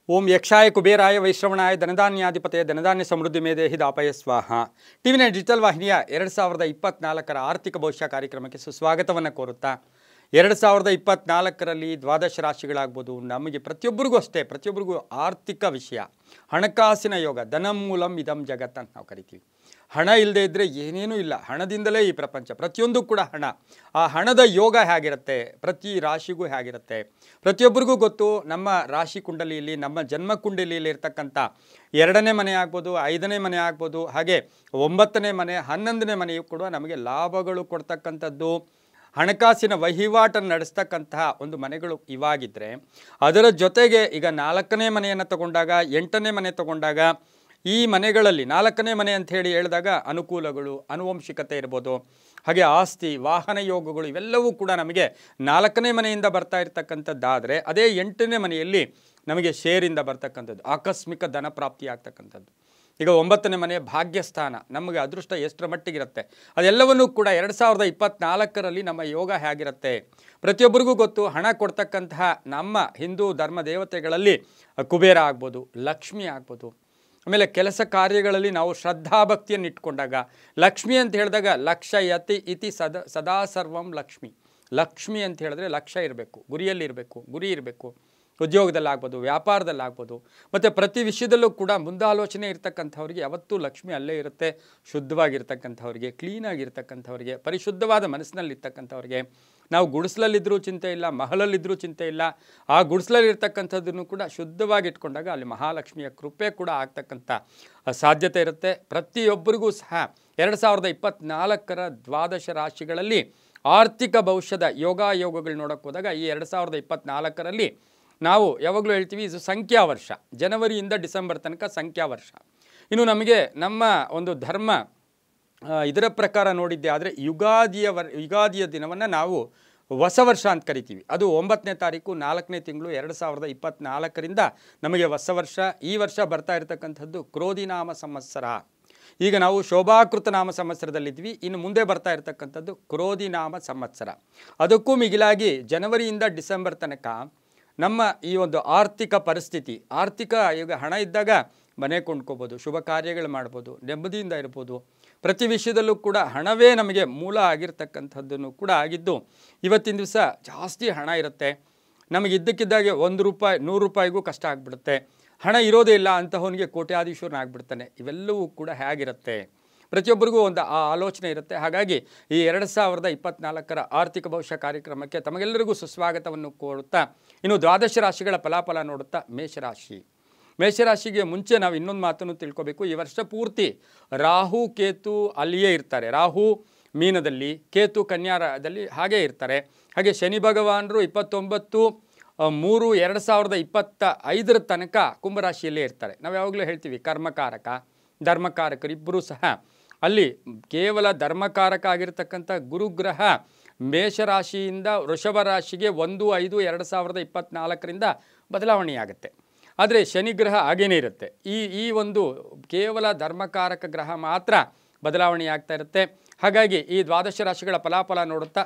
ಓಂ ಯಕ್ಷಾಯ ಕುಬೇರಾಯ ವೈಶ್ರವಣಾಯ ಧನಧಾನ್ಯಾಧಿಪತಯ ಧನಧಾನ್ಯ ಸಮೃದ್ಧಿ ಮೇದೇಹಿ ದಾಪಯ ಸ್ವಾಹ. TV nine digital ವಾಹಿನಿಯ 2024 ಆರ್ಥಿಕ ಭವಿಷ್ಯ ಕಾರ್ಯಕ್ರಮಕ್ಕೆ ಸುಸ್ವಾಗತವನ್ನು ಕೋರುತ್ತಾ 2024ರಲ್ಲಿ ದ್ವಾದಶ ರಾಶಿಗಳಾಗ್ಬೋದು, ನಮಗೆ ಪ್ರತಿಯೊಬ್ಬರಿಗೂ ಅಷ್ಟೇ, ಪ್ರತಿಯೊಬ್ಬರಿಗೂ ಆರ್ಥಿಕ ವಿಷಯ, ಹಣಕಾಸಿನ ಯೋಗ, ಧನಮೂಲಂ ಇದಂ ಜಗತ್ ಅಂತ ನಾವು ಕರಿತೀವಿ. ಹಣ ಇಲ್ಲದೆ ಇದ್ದರೆ ಏನೇನೂ ಇಲ್ಲ, ಹಣದಿಂದಲೇ ಈ ಪ್ರಪಂಚ, ಪ್ರತಿಯೊಂದು ಕೂಡ ಹಣ. ಆ ಹಣದ ಯೋಗ ಹೇಗಿರುತ್ತೆ, ಪ್ರತಿ ರಾಶಿಗೂ ಹೇಗಿರುತ್ತೆ, ಪ್ರತಿಯೊಬ್ಬರಿಗೂ ಗೊತ್ತು. ನಮ್ಮ ರಾಶಿ ಕುಂಡಲಿಯಲ್ಲಿ, ನಮ್ಮ ಜನ್ಮ ಕುಂಡಲಿಯಲ್ಲಿ ಇರ್ತಕ್ಕಂಥ 2ನೇ ಮನೆ ಆಗ್ಬೋದು, 5ನೇ ಮನೆ ಆಗ್ಬೋದು, ಹಾಗೆ 9ನೇ ಮನೆ, 11ನೇ ಮನೆಯು ಕೂಡ ನಮಗೆ ಲಾಭಗಳು ಕೊಡ್ತಕ್ಕಂಥದ್ದು, ಹಣಕಾಸಿನ ವಹಿವಾಟನ್ನು ನಡೆಸ್ತಕ್ಕಂತಹ ಒಂದು ಮನೆಗಳು ಇವಾಗಿದ್ದರೆ, ಅದರ ಜೊತೆಗೆ ಈಗ 4ನೇ ಮನೆಯನ್ನು ತಗೊಂಡಾಗ, 8ನೇ ಮನೆ ತಗೊಂಡಾಗ, ಈ ಮನೆಗಳಲ್ಲಿ 4ನೇ ಮನೆ ಅಂತ ಹೇಳಿ ಹೇಳಿದಾಗ ಅನುಕೂಲಗಳು, ಆನುವಂಶಿಕತೆ ಇರ್ಬೋದು, ಹಾಗೆ ಆಸ್ತಿ, ವಾಹನ ಯೋಗಗಳು, ಇವೆಲ್ಲವೂ ಕೂಡ ನಮಗೆ 4ನೇ ಮನೆಯಿಂದ ಬರ್ತಾ ಇರ್ತಕ್ಕಂಥದ್ದಾದರೆ, ಅದೇ 8ನೇ ಮನೆಯಲ್ಲಿ ನಮಗೆ ಶೇರಿಂದ ಬರ್ತಕ್ಕಂಥದ್ದು, ಆಕಸ್ಮಿಕ ಧನ ಪ್ರಾಪ್ತಿ ಆಗ್ತಕ್ಕಂಥದ್ದು. ಈಗ 9ನೇ ಮನೆ ಭಾಗ್ಯಸ್ಥಾನ, ನಮಗೆ ಅದೃಷ್ಟ ಎಷ್ಟರ ಮಟ್ಟಿಗಿರುತ್ತೆ, ಅದೆಲ್ಲವನ್ನೂ ಕೂಡ 2024ರಲ್ಲಿ ನಮ್ಮ ಯೋಗ ಹೇಗಿರುತ್ತೆ. ಪ್ರತಿಯೊಬ್ಬರಿಗೂ ಗೊತ್ತು, ಹಣ ಕೊಡ್ತಕ್ಕಂತಹ ನಮ್ಮ ಹಿಂದೂ ಧರ್ಮ ದೇವತೆಗಳಲ್ಲಿ ಕುಬೇರ ಆಗ್ಬೋದು, ಲಕ್ಷ್ಮಿ ಆಗ್ಬೋದು. ಆಮೇಲೆ ಕೆಲಸ ಕಾರ್ಯಗಳಲ್ಲಿ ನಾವು ಶ್ರದ್ಧಾಭಕ್ತಿಯನ್ನು ಇಟ್ಕೊಂಡಾಗ, ಲಕ್ಷ್ಮಿ ಅಂತ ಹೇಳಿದಾಗ ಲಕ್ಷಯತಿ ಇತಿ ಸದಾ ಸರ್ವಂ ಲಕ್ಷ್ಮಿ. ಲಕ್ಷ್ಮಿ ಅಂತ ಹೇಳಿದ್ರೆ ಲಕ್ಷ್ಯ ಇರಬೇಕು, ಗುರಿಯಲ್ಲಿರಬೇಕು, ಗುರಿ ಇರಬೇಕು. ಉದ್ಯೋಗದಲ್ಲಾಗ್ಬೋದು, ವ್ಯಾಪಾರದಲ್ಲಾಗ್ಬೋದು, ಮತ್ತು ಪ್ರತಿ ವಿಷಯದಲ್ಲೂ ಕೂಡ ಮುಂದಾಲೋಚನೆ ಇರ್ತಕ್ಕಂಥವ್ರಿಗೆ ಯಾವತ್ತೂ ಲಕ್ಷ್ಮಿ ಅಲ್ಲೇ ಇರುತ್ತೆ. ಶುದ್ಧವಾಗಿರ್ತಕ್ಕಂಥವ್ರಿಗೆ, ಕ್ಲೀನಾಗಿರ್ತಕ್ಕಂಥವ್ರಿಗೆ, ಪರಿಶುದ್ಧವಾದ ಮನಸ್ಸಿನಲ್ಲಿರ್ತಕ್ಕಂಥವ್ರಿಗೆ, ನಾವು ಗುಡಿಸಲಲ್ಲಿದ್ದರೂ ಚಿಂತೆ ಇಲ್ಲ, ಮಹಲಲ್ಲಿದ್ದರೂ ಚಿಂತೆ ಇಲ್ಲ, ಆ ಗುಡಿಸಲಲ್ಲಿರ್ತಕ್ಕಂಥದ್ದನ್ನು ಕೂಡ ಶುದ್ಧವಾಗಿ ಇಟ್ಕೊಂಡಾಗ ಅಲ್ಲಿ ಮಹಾಲಕ್ಷ್ಮಿಯ ಕೃಪೆ ಕೂಡ ಆಗ್ತಕ್ಕಂಥ ಸಾಧ್ಯತೆ ಇರುತ್ತೆ. ಪ್ರತಿಯೊಬ್ಬರಿಗೂ ಸಹ 2024ರ ದ್ವಾದಶ ರಾಶಿಗಳಲ್ಲಿ ಆರ್ಥಿಕ ಭವಿಷ್ಯದ ಯೋಗಗಳು ನೋಡೋಕ್ಕೆ ಹೋದಾಗ, ಈ 2024ರಲ್ಲಿ ನಾವು ಯಾವಾಗಲೂ ಹೇಳ್ತೀವಿ, ಇದು ಸಂಖ್ಯಾ ವರ್ಷ, ಜನವರಿಯಿಂದ ಡಿಸೆಂಬರ್ ತನಕ ಸಂಖ್ಯಾ ವರ್ಷ. ಇನ್ನು ನಮಗೆ ನಮ್ಮ ಒಂದು ಧರ್ಮ ಇದರ ಪ್ರಕಾರ ನೋಡಿದ್ದೆ ಆದರೆ ಯುಗಾದಿಯ ದಿನವನ್ನು ನಾವು ಹೊಸ ವರ್ಷ ಅಂತ ಕರಿತೀವಿ. ಅದು 9ನೇ ತಾರೀಕು 4ನೇ ತಿಂಗಳು 2024ರಿಂದ ನಮಗೆ ಹೊಸ ವರ್ಷ. ಈ ವರ್ಷ ಬರ್ತಾ ಇರತಕ್ಕಂಥದ್ದು ಕ್ರೋಧಿನಾಮ ಸಂವತ್ಸರ. ಈಗ ನಾವು ಶೋಭಾಕೃತ ನಾಮ ಸಂವತ್ಸರದಲ್ಲಿದ್ವಿ, ಇನ್ನು ಮುಂದೆ ಬರ್ತಾ ಇರತಕ್ಕಂಥದ್ದು ಕ್ರೋಧಿನಾಮ ಸಂವತ್ಸರ. ಅದಕ್ಕೂ ಮಿಗಿಲಾಗಿ ಜನವರಿಯಿಂದ ಡಿಸೆಂಬರ್ ತನಕ ನಮ್ಮ ಈ ಒಂದು ಆರ್ಥಿಕ ಪರಿಸ್ಥಿತಿ, ಈಗ ಹಣ ಇದ್ದಾಗ ಮನೆ ಕೊಂಡ್ಕೋಬೋದು, ಶುಭ ಕಾರ್ಯಗಳು ಮಾಡ್ಬೋದು, ನೆಮ್ಮದಿಯಿಂದ ಇರ್ಬೋದು. ಪ್ರತಿ ವಿಷಯದಲ್ಲೂ ಕೂಡ ಹಣವೇ ನಮಗೆ ಮೂಲ ಆಗಿರ್ತಕ್ಕಂಥದ್ದನ್ನು ಕೂಡ ಆಗಿದ್ದು, ಇವತ್ತಿನ ದಿವಸ ಜಾಸ್ತಿ ಹಣ ಇರುತ್ತೆ. ನಮಗೆ ಇದ್ದಕ್ಕಿದ್ದಾಗೆ 1 ರೂಪಾಯಿ 100 ರೂಪಾಯಿಗೂ ಕಷ್ಟ ಆಗಿಬಿಡುತ್ತೆ. ಹಣ ಇರೋದೇ ಇಲ್ಲ ಅಂತಹವನಿಗೆ ಕೋಟ್ಯಾಧೀಶ್ವರನಾಗ್ಬಿಡ್ತಾನೆ. ಇವೆಲ್ಲವೂ ಕೂಡ ಹೇಗಿರುತ್ತೆ, ಪ್ರತಿಯೊಬ್ಬರಿಗೂ ಒಂದು ಆ ಆಲೋಚನೆ ಇರುತ್ತೆ. ಹಾಗಾಗಿ ಈ 2024ರ ಆರ್ಥಿಕ ಭವಿಷ್ಯ ಕಾರ್ಯಕ್ರಮಕ್ಕೆ ತಮಗೆಲ್ಲರಿಗೂ ಸುಸ್ವಾಗತವನ್ನು ಕೋರುತ್ತಾ, ಇನ್ನು ದ್ವಾದಶ ರಾಶಿಗಳ ಫಲಾಫಲ ನೋಡುತ್ತಾ ಮೇಷರಾಶಿಗೆ ಮುಂಚೆ ನಾವು ಇನ್ನೊಂದು ಮಾತನ್ನು ತಿಳ್ಕೊಬೇಕು. ಈ ವರ್ಷ ಪೂರ್ತಿ ರಾಹು ಕೇತು ಅಲ್ಲಿಯೇ ಇರ್ತಾರೆ. ರಾಹು ಮೀನದಲ್ಲಿ, ಕೇತು ಕನ್ಯಾದಲ್ಲಿ ಹಾಗೇ ಇರ್ತಾರೆ. ಹಾಗೆ ಶನಿ ಭಗವಾನರು 29/3/2025 ತನಕ ಕುಂಭರಾಶಿಯಲ್ಲೇ ಇರ್ತಾರೆ. ನಾವು ಯಾವಾಗಲೂ ಹೇಳ್ತೀವಿ, ಕರ್ಮಕಾರಕ ಧರ್ಮಕಾರಕರಿಬ್ಬರೂ ಸಹ ಅಲ್ಲಿ ಕೇವಲ ಧರ್ಮಕಾರಕ ಆಗಿರ್ತಕ್ಕಂಥ ಗುರುಗ್ರಹ ಮೇಷರಾಶಿಯಿಂದ ವೃಷಭ ರಾಶಿಗೆ 1/5/2024ರಿಂದ ಬದಲಾವಣೆಯಾಗುತ್ತೆ. ಆದರೆ ಶನಿಗ್ರಹ ಹಾಗೇನೇ ಇರುತ್ತೆ. ಈ ಒಂದು ಕೇವಲ ಧರ್ಮಕಾರಕ ಗ್ರಹ ಮಾತ್ರ ಬದಲಾವಣೆಯಾಗ್ತಾ ಇರುತ್ತೆ. ಹಾಗಾಗಿ ಈ ದ್ವಾದಶ ರಾಶಿಗಳ ಫಲಾಫಲ ನೋಡುತ್ತಾ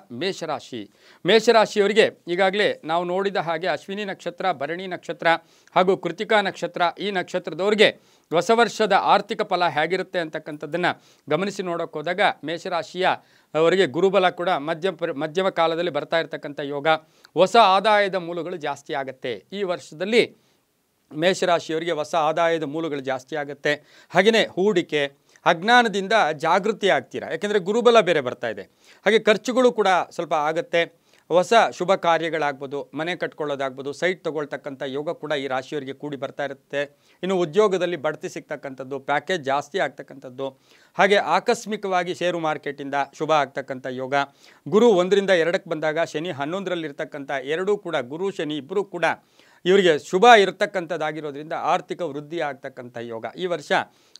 ಮೇಷರಾಶಿಯವರಿಗೆ ಈಗಾಗಲೇ ನಾವು ನೋಡಿದ ಹಾಗೆ ಅಶ್ವಿನಿ ನಕ್ಷತ್ರ, ಭರಣಿ ನಕ್ಷತ್ರ ಹಾಗೂ ಕೃತಿಕಾ ನಕ್ಷತ್ರ, ಈ ನಕ್ಷತ್ರದವ್ರಿಗೆ ಹೊಸ ವರ್ಷದ ಆರ್ಥಿಕ ಫಲ ಹೇಗಿರುತ್ತೆ ಅಂತಕ್ಕಂಥದ್ದನ್ನು ಗಮನಿಸಿ ನೋಡೋಕೆ ಹೋದಾಗ, ಮೇಷರಾಶಿಯ ಅವರಿಗೆ ಗುರುಬಲ ಕೂಡ ಮಧ್ಯಮ ಕಾಲದಲ್ಲಿ ಬರ್ತಾ ಇರತಕ್ಕಂಥ ಯೋಗ, ಹೊಸ ಆದಾಯದ ಮೂಲಗಳು ಜಾಸ್ತಿ ಆಗುತ್ತೆ. ಈ ವರ್ಷದಲ್ಲಿ ಮೇಷರಾಶಿಯವರಿಗೆ ಹೊಸ ಆದಾಯದ ಮೂಲಗಳು ಜಾಸ್ತಿ ಆಗುತ್ತೆ. ಹಾಗೆಯೇ ಹೂಡಿಕೆ, ಅಜ್ಞಾನದಿಂದ ಜಾಗೃತಿ ಆಗ್ತೀರಾ, ಯಾಕೆಂದರೆ ಗುರುಬಲ ಬೇರೆ ಬರ್ತಾ ಇದೆ. ಹಾಗೆ ಖರ್ಚುಗಳು ಕೂಡ ಸ್ವಲ್ಪ ಆಗುತ್ತೆ. ಹೊಸ ಶುಭ ಕಾರ್ಯಗಳಾಗ್ಬೋದು, ಮನೆ ಕಟ್ಕೊಳ್ಳೋದಾಗ್ಬೋದು, ಸೈಟ್ ತೊಗೊಳ್ತಕ್ಕಂಥ ಯೋಗ ಕೂಡ ಈ ರಾಶಿಯವರಿಗೆ ಕೂಡಿ ಬರ್ತಾ ಇರುತ್ತೆ. ಇನ್ನು ಉದ್ಯೋಗದಲ್ಲಿ ಬಡ್ತಿ ಸಿಗ್ತಕ್ಕಂಥದ್ದು, ಪ್ಯಾಕೇಜ್ ಜಾಸ್ತಿ ಆಗ್ತಕ್ಕಂಥದ್ದು, ಹಾಗೆ ಆಕಸ್ಮಿಕವಾಗಿ ಷೇರು ಮಾರ್ಕೆಟಿಂದ ಶುಭ ಆಗ್ತಕ್ಕಂಥ ಯೋಗ. ಗುರು 1ರಿಂದ 2ಕ್ಕೆ ಬಂದಾಗ ಶನಿ 11ರಲ್ಲಿರ್ತಕ್ಕಂಥ, ಎರಡೂ ಕೂಡ ಗುರು ಶನಿ ಇಬ್ಬರೂ ಕೂಡ ಇವರಿಗೆ ಶುಭ ಇರತಕ್ಕಂಥದ್ದಾಗಿರೋದ್ರಿಂದ ಆರ್ಥಿಕ ವೃದ್ಧಿ ಆಗ್ತಕ್ಕಂಥ ಯೋಗ. ಈ ವರ್ಷ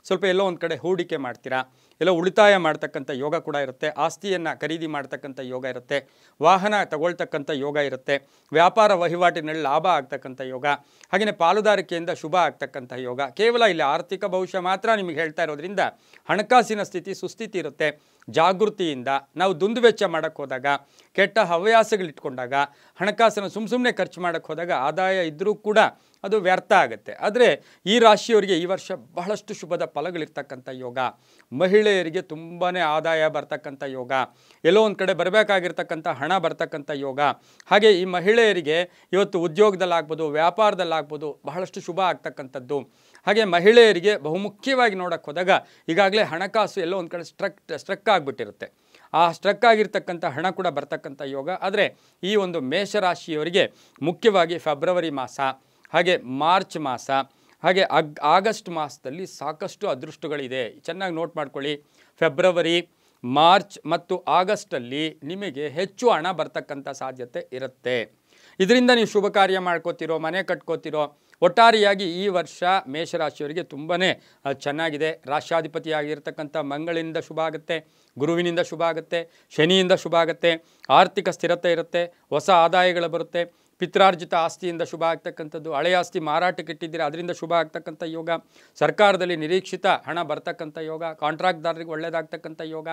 ಸ್ವಲ್ಪ ಎಲ್ಲೋ ಒಂದು ಕಡೆ ಹೂಡಿಕೆ ಮಾಡ್ತೀರಾ. ಎಲ್ಲೋ ಉಳಿತಾಯ ಮಾಡ್ತಕ್ಕಂಥ ಯೋಗ ಕೂಡ ಇರುತ್ತೆ. ಆಸ್ತಿಯನ್ನು ಖರೀದಿ ಮಾಡ್ತಕ್ಕಂಥ ಯೋಗ ಇರುತ್ತೆ. ವಾಹನ ತಗೊಳ್ತಕ್ಕಂಥ ಯೋಗ ಇರುತ್ತೆ. ವ್ಯಾಪಾರ ವಹಿವಾಟಿನಲ್ಲಿ ಲಾಭ ಆಗ್ತಕ್ಕಂಥ ಯೋಗ, ಹಾಗೆಯೇ ಪಾಲುದಾರಿಕೆಯಿಂದ ಶುಭ ಆಗ್ತಕ್ಕಂಥ ಯೋಗ. ಕೇವಲ ಇಲ್ಲಿ ಆರ್ಥಿಕ ಭವಿಷ್ಯ ಮಾತ್ರ ನಿಮಗೆ ಹೇಳ್ತಾ ಇರೋದ್ರಿಂದ ಹಣಕಾಸಿನ ಸ್ಥಿತಿ ಸುಸ್ಥಿತಿ ಇರುತ್ತೆ. ಜಾಗೃತಿಯಿಂದ ನಾವು ದುಂದುವೆಚ್ಚ ಮಾಡೋಕ್ಕೆ ಹೋದಾಗ, ಕೆಟ್ಟ ಹವ್ಯಾಸಗಳಿಟ್ಕೊಂಡಾಗ, ಹಣಕಾಸನ್ನು ಸುಮ್ಮನೆ ಖರ್ಚು ಮಾಡೋಕ್ಕೆ ಹೋದಾಗ ಆದಾಯ ಇದ್ದರೂ ಕೂಡ ಅದು ವ್ಯರ್ಥ ಆಗುತ್ತೆ. ಆದರೆ ಈ ರಾಶಿಯವರಿಗೆ ಈ ವರ್ಷ ಬಹಳಷ್ಟು ಶುಭದ ಫಲಗಳಿರ್ತಕ್ಕಂಥ ಯೋಗ. ಮಹಿಳೆಯರಿಗೆ ತುಂಬಾ ಆದಾಯ ಬರ್ತಕ್ಕಂಥ ಯೋಗ, ಎಲ್ಲೋ ಒಂದು ಕಡೆ ಬರಬೇಕಾಗಿರ್ತಕ್ಕಂಥ ಹಣ ಬರ್ತಕ್ಕಂಥ ಯೋಗ. ಹಾಗೆ ಈ ಮಹಿಳೆಯರಿಗೆ ಇವತ್ತು ಉದ್ಯೋಗದಲ್ಲಾಗ್ಬೋದು, ವ್ಯಾಪಾರದಲ್ಲಾಗ್ಬೋದು ಬಹಳಷ್ಟು ಶುಭ ಆಗ್ತಕ್ಕಂಥದ್ದು. ಹಾಗೆ ಮಹಿಳೆಯರಿಗೆ ಬಹುಮುಖ್ಯವಾಗಿ ನೋಡೋಕ್ಕೆ ಹೋದಾಗ ಈಗಾಗಲೇ ಹಣಕಾಸು ಎಲ್ಲೋ ಒಂದು ಕಡೆ ಸ್ಟ್ರಕ್ ಆಗಿಬಿಟ್ಟಿರುತ್ತೆ. ಆ ಸ್ಟ್ರಕ್ ಆಗಿರ್ತಕ್ಕಂಥ ಹಣ ಕೂಡ ಬರ್ತಕ್ಕಂಥ ಯೋಗ. ಆದರೆ ಈ ಒಂದು ಮೇಷರಾಶಿಯವರಿಗೆ ಮುಖ್ಯವಾಗಿ ಫೆಬ್ರವರಿ ಮಾಸ, ಹಾಗೆ ಮಾರ್ಚ್ ಮಾಸ, ಹಾಗೆ ಆಗಸ್ಟ್ ಮಾಸದಲ್ಲಿ ಸಾಕಷ್ಟು ಅದೃಷ್ಟಗಳಿದೆ. ಚೆನ್ನಾಗಿ ನೋಟ್ ಮಾಡ್ಕೊಳ್ಳಿ. ಫೆಬ್ರವರಿ, ಮಾರ್ಚ್ ಮತ್ತು ಆಗಸ್ಟಲ್ಲಿ ನಿಮಗೆ ಹೆಚ್ಚು ಹಣ ಬರ್ತಕ್ಕಂಥ ಸಾಧ್ಯತೆ ಇರುತ್ತೆ. ಇದರಿಂದ ನೀವು ಶುಭ ಕಾರ್ಯ ಮಾಡ್ಕೋತಿರೋ, ಮನೆ ಕಟ್ಕೋತಿರೋ, ಒಟ್ಟಾರೆಯಾಗಿ ಈ ವರ್ಷ ಮೇಷರಾಶಿಯವರಿಗೆ ತುಂಬಾ ಚೆನ್ನಾಗಿದೆ. ರಾಷ್ಟ್ರಾಧಿಪತಿಯಾಗಿರ್ತಕ್ಕಂಥ ಮಂಗಳಿಂದ ಶುಭ ಆಗುತ್ತೆ, ಗುರುವಿನಿಂದ ಶುಭ ಆಗುತ್ತೆ, ಶನಿಯಿಂದ ಶುಭ ಆಗುತ್ತೆ, ಆರ್ಥಿಕ ಸ್ಥಿರತೆ ಇರುತ್ತೆ, ಹೊಸ ಆದಾಯಗಳು ಬರುತ್ತೆ, ಪಿತ್ರಾರ್ಜಿತ ಆಸ್ತಿಯಿಂದ ಶುಭ ಆಗ್ತಕ್ಕಂಥದ್ದು, ಹಳೆಯ ಆಸ್ತಿ ಮಾರಾಟಕ್ಕೆ ಇಟ್ಟಿದ್ದೀರಾ ಅದರಿಂದ ಶುಭ ಆಗ್ತಕ್ಕಂಥ ಯೋಗ, ಸರ್ಕಾರದಲ್ಲಿ ನಿರೀಕ್ಷಿತ ಹಣ ಬರ್ತಕ್ಕಂಥ ಯೋಗ, ಕಾಂಟ್ರಾಕ್ಟ್ದಾರರಿಗೆ ಒಳ್ಳೆಯದಾಗ್ತಕ್ಕಂಥ ಯೋಗ.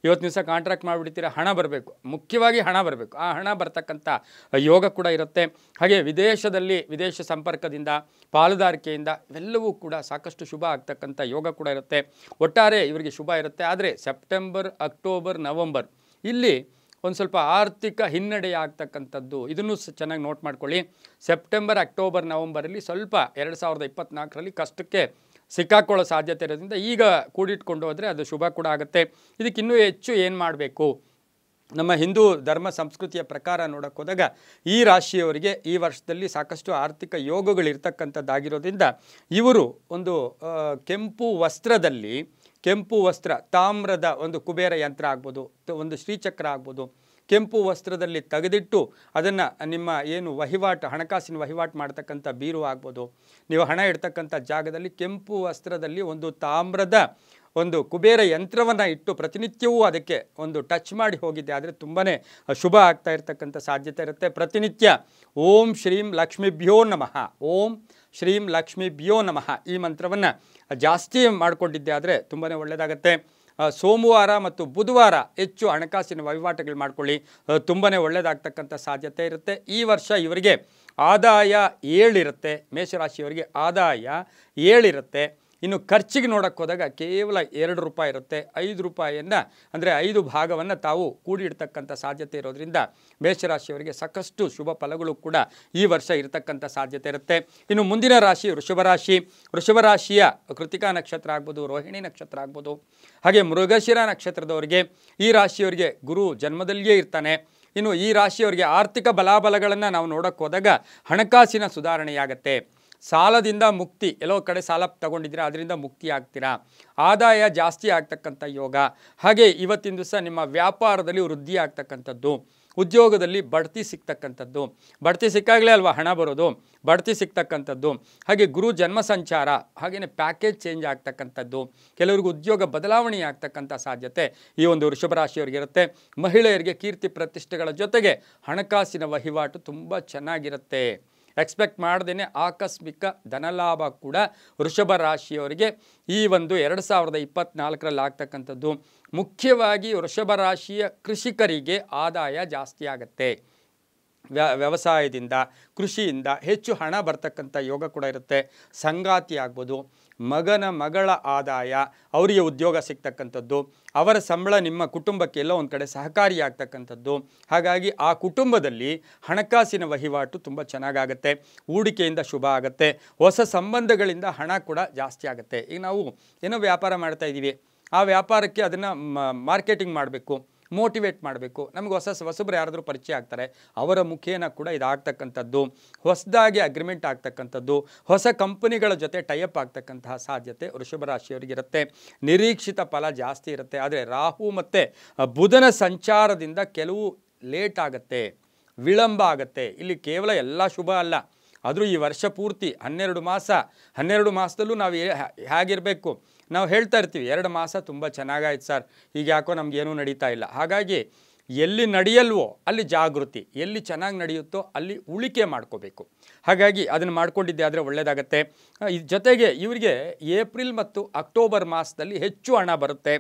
ಇವತ್ತು ದಿವಸ ಕಾಂಟ್ರಾಕ್ಟ್ ಮಾಡಿಬಿಡ್ತೀರಾ, ಹಣ ಬರಬೇಕು, ಮುಖ್ಯವಾಗಿ ಹಣ ಬರಬೇಕು, ಆ ಹಣ ಬರ್ತಕ್ಕಂಥ ಯೋಗ ಕೂಡ ಇರುತ್ತೆ. ಹಾಗೆ ವಿದೇಶ ಸಂಪರ್ಕದಿಂದ, ಪಾಲುದಾರಿಕೆಯಿಂದ ಇವೆಲ್ಲವೂ ಕೂಡ ಸಾಕಷ್ಟು ಶುಭ ಆಗ್ತಕ್ಕಂಥ ಯೋಗ ಕೂಡ ಇರುತ್ತೆ. ಒಟ್ಟಾರೆ ಇವರಿಗೆ ಶುಭ ಇರುತ್ತೆ. ಆದರೆ ಸೆಪ್ಟೆಂಬರ್, ಅಕ್ಟೋಬರ್, ನವಂಬರ್ ಇಲ್ಲಿ ಒಂದು ಸ್ವಲ್ಪ ಆರ್ಥಿಕ ಹಿನ್ನಡೆ ಆಗ್ತಕ್ಕಂಥದ್ದು, ಇದನ್ನು ಚೆನ್ನಾಗಿ ನೋಟ್ ಮಾಡ್ಕೊಳ್ಳಿ. ಸೆಪ್ಟೆಂಬರ್, ಅಕ್ಟೋಬರ್, ನವಂಬರಲ್ಲಿ ಸ್ವಲ್ಪ 2024ರಲ್ಲಿ ಕಷ್ಟಕ್ಕೆ ಸಿಕ್ಕಾಕೊಳ್ಳೋ ಸಾಧ್ಯತೆ ಇರೋದ್ರಿಂದ ಈಗ ಕೂಡಿಟ್ಕೊಂಡು ಹೋದರೆ ಅದು ಶುಭ ಕೂಡ ಆಗುತ್ತೆ. ಇದಕ್ಕಿನ್ನೂ ಹೆಚ್ಚು ಏನು ಮಾಡಬೇಕು, ನಮ್ಮ ಹಿಂದೂ ಧರ್ಮ ಸಂಸ್ಕೃತಿಯ ಪ್ರಕಾರ ನೋಡೋಕ್ಕೆ ಹೋದಾಗ ಈ ರಾಶಿಯವರಿಗೆ ಈ ವರ್ಷದಲ್ಲಿ ಸಾಕಷ್ಟು ಆರ್ಥಿಕ ಯೋಗಗಳಿರ್ತಕ್ಕಂಥದ್ದಾಗಿರೋದ್ರಿಂದ ಇವರು ಒಂದು ಕೆಂಪು ವಸ್ತ್ರ, ತಾಮ್ರದ ಒಂದು ಕುಬೇರ ಯಂತ್ರ ಆಗ್ಬೋದು, ಒಂದು ಶ್ರೀಚಕ್ರ ಆಗ್ಬೋದು, ಕೆಂಪು ವಸ್ತ್ರದಲ್ಲಿ ತೆಗೆದಿಟ್ಟು ಅದನ್ನು ನಿಮ್ಮ ಏನು ವಹಿವಾಟು, ಹಣಕಾಸಿನ ವಹಿವಾಟು ಮಾಡ್ತಕ್ಕಂಥ ಬೀರು ಆಗ್ಬೋದು, ನೀವು ಹಣ ಇಡ್ತಕ್ಕಂಥ ಜಾಗದಲ್ಲಿ ಕೆಂಪು ವಸ್ತ್ರದಲ್ಲಿ ಒಂದು ತಾಮ್ರದ ಒಂದು ಕುಬೇರ ಯಂತ್ರವನ್ನು ಇಟ್ಟು ಪ್ರತಿನಿತ್ಯವೂ ಅದಕ್ಕೆ ಒಂದು ಟಚ್ ಮಾಡಿ ಹೋಗಿದ್ದೆ ಆದರೆ ತುಂಬಾ ಶುಭ ಆಗ್ತಾ ಇರ್ತಕ್ಕಂಥ ಸಾಧ್ಯತೆ ಇರುತ್ತೆ. ಪ್ರತಿನಿತ್ಯ ಓಂ ಶ್ರೀಂ ಲಕ್ಷ್ಮೀಭ್ಯೋ ನಮಃ, ಓಂ ಶ್ರೀಂ ಲಕ್ಷ್ಮೀಭ್ಯೋ ನಮಃ ಈ ಮಂತ್ರವನ್ನು ಜಾಸ್ತಿ ಮಾಡಿಕೊಂಡಿದ್ದೆ ಆದರೆ ತುಂಬಾ ಒಳ್ಳೆಯದಾಗತ್ತೆ. ಸೋಮವಾರ ಮತ್ತು ಬುಧವಾರ ಹೆಚ್ಚು ಹಣಕಾಸಿನ ವಹಿವಾಟುಗಳು ಮಾಡ್ಕೊಳ್ಳಿ, ತುಂಬಾ ಒಳ್ಳೆಯದಾಗ್ತಕ್ಕಂಥ ಸಾಧ್ಯತೆ ಇರುತ್ತೆ. ಈ ವರ್ಷ ಇವರಿಗೆ ಆದಾಯ 7 ಇರುತ್ತೆ. ಮೇಷರಾಶಿಯವರಿಗೆ ಆದಾಯ 7 ಇರುತ್ತೆ. ಇನ್ನು ಖರ್ಚಿಗೆ ನೋಡೋಕ್ಕೆ ಹೋದಾಗ ಕೇವಲ 2 ರೂಪಾಯಿ ಇರುತ್ತೆ. 5 ರೂಪಾಯಿಯನ್ನು ಅಂದರೆ 5 ಭಾಗವನ್ನು ತಾವು ಕೂಡಿಡ್ತಕ್ಕಂಥ ಸಾಧ್ಯತೆ ಇರೋದ್ರಿಂದ ಮೇಷರಾಶಿಯವರಿಗೆ ಸಾಕಷ್ಟು ಶುಭ ಫಲಗಳು ಕೂಡ ಈ ವರ್ಷ ಇರತಕ್ಕಂಥ ಸಾಧ್ಯತೆ ಇರುತ್ತೆ. ಇನ್ನು ಮುಂದಿನ ರಾಶಿ ವೃಷಭರಾಶಿಯ ಕೃತಿಕಾ ನಕ್ಷತ್ರ ಆಗ್ಬೋದು, ರೋಹಿಣಿ ನಕ್ಷತ್ರ ಆಗ್ಬೋದು, ಹಾಗೆ ಮೃಗಶಿರ ನಕ್ಷತ್ರದವರಿಗೆ ಈ ರಾಶಿಯವರಿಗೆ ಗುರು ಜನ್ಮದಲ್ಲಿಯೇ ಇರ್ತಾನೆ. ಇನ್ನು ಈ ರಾಶಿಯವರಿಗೆ ಆರ್ಥಿಕ ಬಲಾಬಲಗಳನ್ನು ನಾವು ನೋಡೋಕ್ಕೆ ಹೋದಾಗ ಹಣಕಾಸಿನ ಸುಧಾರಣೆಯಾಗತ್ತೆ. ಸಾಲದಿಂದ ಮುಕ್ತಿ, ಎಲ್ಲೋ ಕಡೆ ಸಾಲ ತಗೊಂಡಿದ್ದೀರಾ ಅದರಿಂದ ಮುಕ್ತಿ ಆಗ್ತೀರಾ, ಆದಾಯ ಜಾಸ್ತಿ ಆಗ್ತಕ್ಕಂಥ ಯೋಗ. ಹಾಗೆ ಇವತ್ತಿನ ದಿವಸ ನಿಮ್ಮ ವ್ಯಾಪಾರದಲ್ಲಿ ವೃದ್ಧಿ ಆಗ್ತಕ್ಕಂಥದ್ದು, ಉದ್ಯೋಗದಲ್ಲಿ ಬಡ್ತಿ ಸಿಗ್ತಕ್ಕಂಥದ್ದು, ಬಡ್ತಿ ಸಿಕ್ಕಾಗಲೇ ಅಲ್ವಾ ಹಣ ಬರೋದು, ಬಡ್ತಿ ಸಿಗ್ತಕ್ಕಂಥದ್ದು. ಹಾಗೆ ಗುರು ಜನ್ಮ ಸಂಚಾರ, ಹಾಗೆಯೇ ಪ್ಯಾಕೇಜ್ ಚೇಂಜ್ ಆಗ್ತಕ್ಕಂಥದ್ದು, ಕೆಲವರಿಗೆ ಉದ್ಯೋಗ ಬದಲಾವಣೆ ಆಗ್ತಕ್ಕಂಥ ಸಾಧ್ಯತೆ ಈ ಒಂದು ವೃಷಭರಾಶಿಯವರಿಗೆ ಇರುತ್ತೆ. ಮಹಿಳೆಯರಿಗೆ ಕೀರ್ತಿ ಪ್ರತಿಷ್ಠೆಗಳ ಜೊತೆಗೆ ಹಣಕಾಸಿನ ವಹಿವಾಟು ತುಂಬ ಚೆನ್ನಾಗಿರುತ್ತೆ. ಎಕ್ಸ್ಪೆಕ್ಟ್ ಮಾಡ್ದೇ ಆಕಸ್ಮಿಕ ಧನಲಾಭ ಕೂಡ ವೃಷಭ ರಾಶಿಯವರಿಗೆ ಈ ಒಂದು 2024ರಲ್ಲಿ ಆಗ್ತಕ್ಕಂಥದ್ದು. ಮುಖ್ಯವಾಗಿ ವೃಷಭ ರಾಶಿಯ ಕೃಷಿಕರಿಗೆ ಆದಾಯ ಜಾಸ್ತಿ ಆಗುತ್ತೆ. ವ್ಯವಸಾಯದಿಂದ, ಕೃಷಿಯಿಂದ ಹೆಚ್ಚು ಹಣ ಬರ್ತಕ್ಕಂಥ ಯೋಗ ಕೂಡ ಇರುತ್ತೆ. ಸಂಗಾತಿ ಆಗ್ಬೋದು, ಮಗಳ ಆದಾಯ, ಅವರಿಗೆ ಉದ್ಯೋಗ ಸಿಗ್ತಕ್ಕಂಥದ್ದು, ಅವರ ಸಂಬಳ ನಿಮ್ಮ ಕುಟುಂಬಕ್ಕೆ ಎಲ್ಲೋ ಒಂದು ಕಡೆ ಸಹಕಾರಿಯಾಗ್ತಕ್ಕಂಥದ್ದು. ಹಾಗಾಗಿ ಆ ಕುಟುಂಬದಲ್ಲಿ ಹಣಕಾಸಿನ ವಹಿವಾಟು ತುಂಬ ಚೆನ್ನಾಗಾಗುತ್ತೆ. ಹೂಡಿಕೆಯಿಂದ ಶುಭ ಆಗುತ್ತೆ. ಹೊಸ ಸಂಬಂಧಗಳಿಂದ ಹಣ ಕೂಡ ಜಾಸ್ತಿ ಆಗುತ್ತೆ. ಈಗ ನಾವು ಏನೋ ವ್ಯಾಪಾರ ಮಾಡ್ತಾ ಇದ್ದೀವಿ, ಆ ವ್ಯಾಪಾರಕ್ಕೆ ಅದನ್ನು ಮಾರ್ಕೆಟಿಂಗ್ ಮಾಡಬೇಕು, ಮೋಟಿವೇಟ್ ಮಾಡಬೇಕು. ನಮಗೆ ಹೊಸಬ್ರು ಯಾರಾದರೂ ಪರಿಚಯ ಆಗ್ತಾರೆ, ಅವರ ಮುಖೇನ ಕೂಡ ಇದಾಗ್ತಕ್ಕಂಥದ್ದು. ಹೊಸದಾಗಿ ಅಗ್ರಿಮೆಂಟ್ ಆಗ್ತಕ್ಕಂಥದ್ದು, ಹೊಸ ಕಂಪನಿಗಳ ಜೊತೆ ಟೈಅಪ್ ಆಗ್ತಕ್ಕಂತಹ ಸಾಧ್ಯತೆ ವೃಷಭ ರಾಶಿಯವರಿಗಿರುತ್ತೆ. ನಿರೀಕ್ಷಿತ ಫಲ ಜಾಸ್ತಿ ಇರುತ್ತೆ. ಆದರೆ ರಾಹು ಮತ್ತು ಬುಧನ ಸಂಚಾರದಿಂದ ಕೆಲವು ಲೇಟ್ ಆಗುತ್ತೆ, ವಿಳಂಬ ಆಗುತ್ತೆ. ಇಲ್ಲಿ ಕೇವಲ ಎಲ್ಲ ಶುಭ ಅಲ್ಲ, ಆದರೂ ಈ ವರ್ಷ ಪೂರ್ತಿ 12 ಮಾಸ, 12 ಮಾಸದಲ್ಲೂ ನಾವು ಹೇಗಿರಬೇಕು ನಾವು ಹೇಳ್ತಾ ಇರ್ತೀವಿ. 2 ಮಾಸ ತುಂಬ ಚೆನ್ನಾಗಾಯ್ತು ಸರ್, ಈಗ ಯಾಕೋ ನಮಗೇನೂ ನಡೀತಾ ಇಲ್ಲ. ಹಾಗಾಗಿ ಎಲ್ಲಿ ನಡೆಯಲ್ವೋ ಅಲ್ಲಿ ಜಾಗೃತಿ, ಎಲ್ಲಿ ಚೆನ್ನಾಗಿ ನಡೆಯುತ್ತೋ ಅಲ್ಲಿ ಉಳಿಕೆ ಮಾಡ್ಕೋಬೇಕು. ಹಾಗಾಗಿ ಅದನ್ನು ಮಾಡ್ಕೊಂಡಿದ್ದೆ ಆದರೆ ಒಳ್ಳೆಯದಾಗತ್ತೆ. ಜೊತೆಗೆ ಇವರಿಗೆ ಏಪ್ರಿಲ್ ಮತ್ತು ಅಕ್ಟೋಬರ್ ಮಾಸದಲ್ಲಿ ಹೆಚ್ಚು ಹಣ ಬರುತ್ತೆ.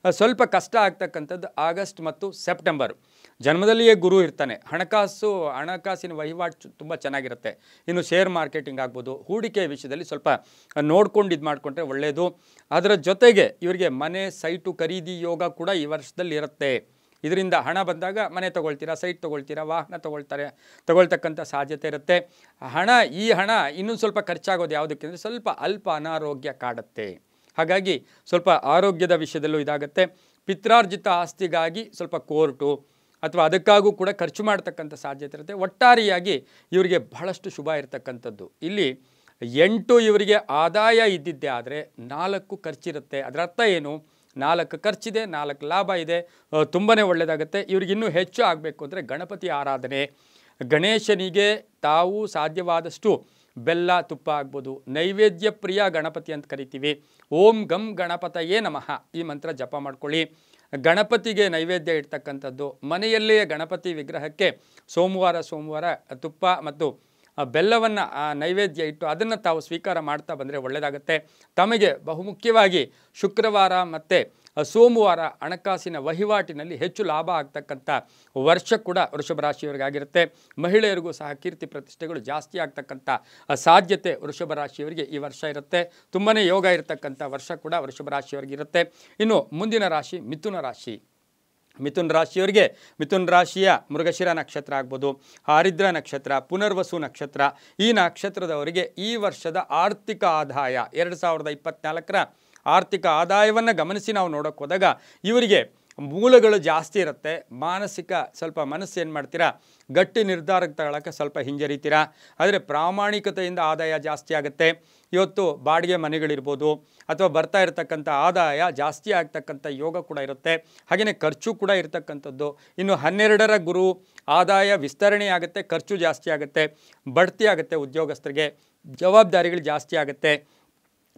ಸ್ವಲ್ಪ ಕಷ್ಟ ಆಗ್ತಕ್ಕಂಥದ್ದು ಆಗಸ್ಟ್ ಮತ್ತು ಸೆಪ್ಟೆಂಬರ್. ಜನ್ಮದಲ್ಲಿಯೇ ಗುರು ಇರ್ತಾನೆ. ಹಣಕಾಸಿನ ವಹಿವಾಟು ತುಂಬ ಚೆನ್ನಾಗಿರುತ್ತೆ. ಇನ್ನು ಶೇರ್ ಮಾರ್ಕೆಟಿಂಗ್ ಆಗ್ಬೋದು, ಹೂಡಿಕೆ ವಿಷಯದಲ್ಲಿ ಸ್ವಲ್ಪ ನೋಡ್ಕೊಂಡು ಇದು ಮಾಡಿಕೊಂಡ್ರೆ ಒಳ್ಳೆಯದು. ಅದರ ಜೊತೆಗೆ ಇವರಿಗೆ ಮನೆ ಸೈಟು ಖರೀದಿ ಯೋಗ ಕೂಡ ಈ ವರ್ಷದಲ್ಲಿ ಇರುತ್ತೆ. ಇದರಿಂದ ಹಣ ಬಂದಾಗ ಮನೆ ತೊಗೊಳ್ತೀರಾ, ಸೈಟ್ ತೊಗೊಳ್ತೀರಾ, ವಾಹನ ತೊಗೊಳ್ತಕ್ಕಂಥ ಸಾಧ್ಯತೆ ಇರುತ್ತೆ. ಈ ಹಣ ಇನ್ನೂ ಸ್ವಲ್ಪ ಖರ್ಚಾಗೋದು ಯಾವುದಕ್ಕೆ ಅಂದರೆ ಸ್ವಲ್ಪ ಅಲ್ಪ ಅನಾರೋಗ್ಯ ಕಾಡುತ್ತೆ. ಹಾಗಾಗಿ ಸ್ವಲ್ಪ ಆರೋಗ್ಯದ ವಿಷಯದಲ್ಲೂ ಇದಾಗುತ್ತೆ. ಪಿತ್ರಾರ್ಜಿತ ಆಸ್ತಿಗಾಗಿ ಸ್ವಲ್ಪ ಕೋರ್ಟು ಅಥವಾ ಅದಕ್ಕಾಗೂ ಕೂಡ ಖರ್ಚು ಮಾಡ್ತಕ್ಕಂಥ ಸಾಧ್ಯತೆ ಇರುತ್ತೆ. ಒಟ್ಟಾರೆಯಾಗಿ ಇವರಿಗೆ ಬಹಳಷ್ಟು ಶುಭ ಇರತಕ್ಕಂಥದ್ದು. ಇಲ್ಲಿ 8 ಇವರಿಗೆ ಆದಾಯ ಇದ್ದಿದ್ದೆ ಆದರೆ 4 ಖರ್ಚಿರುತ್ತೆ. ಅದರ ಅರ್ಥ ಏನು? 4 ಖರ್ಚಿದೆ, 4 ಲಾಭ ಇದೆ, ತುಂಬಾ ಒಳ್ಳೆಯದಾಗುತ್ತೆ. ಇವ್ರಿಗೆ ಇನ್ನೂ ಹೆಚ್ಚು ಆಗಬೇಕು ಅಂದರೆ ಗಣಪತಿ ಆರಾಧನೆ, ಗಣೇಶನಿಗೆ ತಾವು ಸಾಧ್ಯವಾದಷ್ಟು ಬೆಲ್ಲ ತುಪ್ಪ ಆಗ್ಬೋದು, ನೈವೇದ್ಯ ಪ್ರಿಯ ಗಣಪತಿ ಅಂತ ಕರಿತೀವಿ. ಓಂ ಗಂ ಗಣಪತಯೇ ನಮಃ ಈ ಮಂತ್ರ ಜಪ ಮಾಡ್ಕೊಳ್ಳಿ. ಗಣಪತಿಗೆ ನೈವೇದ್ಯ ಇಡ್ತಕ್ಕಂಥದ್ದು, ಮನೆಯಲ್ಲಿಯೇ ಗಣಪತಿ ವಿಗ್ರಹಕ್ಕೆ ಸೋಮವಾರ ತುಪ್ಪ ಮತ್ತು ಬೆಲ್ಲವನ್ನು ನೈವೇದ್ಯ ಇಟ್ಟು ಅದನ್ನು ತಾವು ಸ್ವೀಕಾರ ಮಾಡ್ತಾ ಬಂದರೆ ಒಳ್ಳೆಯದಾಗುತ್ತೆ. ತಮಗೆ ಬಹುಮುಖ್ಯವಾಗಿ ಶುಕ್ರವಾರ ಮತ್ತು ಸೋಮವಾರ ಹಣಕಾಸಿನ ವಹಿವಾಟಿನಲ್ಲಿ ಹೆಚ್ಚು ಲಾಭ ಆಗ್ತಕ್ಕಂಥ ವರ್ಷ ಕೂಡ ವೃಷಭ ರಾಶಿಯವರಿಗಾಗಿರುತ್ತೆ. ಮಹಿಳೆಯರಿಗೂ ಸಹ ಕೀರ್ತಿ ಪ್ರತಿಷ್ಠೆಗಳು ಜಾಸ್ತಿ ಆಗ್ತಕ್ಕಂಥ ಸಾಧ್ಯತೆ ವೃಷಭ ರಾಶಿಯವರಿಗೆ ಈ ವರ್ಷ ಇರುತ್ತೆ. ತುಂಬಾ ಯೋಗ ಇರತಕ್ಕಂಥ ವರ್ಷ ಕೂಡ ವೃಷಭ ರಾಶಿಯವರಿಗಿರುತ್ತೆ. ಇನ್ನು ಮುಂದಿನ ರಾಶಿ ಮಿಥುನ ರಾಶಿ. ಮಿಥುನ ರಾಶಿಯವರಿಗೆ ಮಿಥುನ ರಾಶಿಯ ಮೃಗಶಿರ ನಕ್ಷತ್ರ ಆಗ್ಬೋದು, ಆರಿದ್ರ ನಕ್ಷತ್ರ, ಪುನರ್ವಸು ನಕ್ಷತ್ರ, ಈ ನಕ್ಷತ್ರದವರಿಗೆ ಈ ವರ್ಷದ ಆರ್ಥಿಕ ಆದಾಯ 2024ರ ಆರ್ಥಿಕ ಆದಾಯವನ್ನು ಗಮನಿಸಿ ನಾವು ನೋಡೋಕೆ ಹೋದಾಗ ಇವರಿಗೆ ಮೂಲಗಳು ಜಾಸ್ತಿ ಇರುತ್ತೆ. ಸ್ವಲ್ಪ ಮನಸ್ಸು ಏನು ಮಾಡ್ತೀರಾ, ಗಟ್ಟಿ ನಿರ್ಧಾರಕ್ಕೆ ತಗೊಳ್ಳೋಕ್ಕೆ ಸ್ವಲ್ಪ ಹಿಂಜರಿತೀರಾ. ಆದರೆ ಪ್ರಾಮಾಣಿಕತೆಯಿಂದ ಆದಾಯ ಜಾಸ್ತಿ ಆಗುತ್ತೆ. ಇವತ್ತು ಬಾಡಿಗೆ ಮನೆಗಳಿರ್ಬೋದು ಅಥವಾ ಬರ್ತಾ ಇರತಕ್ಕಂಥ ಆದಾಯ ಜಾಸ್ತಿ ಆಗ್ತಕ್ಕಂಥ ಯೋಗ ಕೂಡ ಇರುತ್ತೆ. ಹಾಗೆಯೇ ಖರ್ಚು ಕೂಡ ಇರತಕ್ಕಂಥದ್ದು. ಇನ್ನು 12ರ ಗುರು ಆದಾಯ ವಿಸ್ತರಣೆ ಆಗುತ್ತೆ, ಖರ್ಚು ಜಾಸ್ತಿ ಆಗುತ್ತೆ, ಬಡ್ತಿ ಆಗುತ್ತೆ, ಉದ್ಯೋಗಸ್ಥರಿಗೆ ಜವಾಬ್ದಾರಿಗಳು ಜಾಸ್ತಿ ಆಗುತ್ತೆ.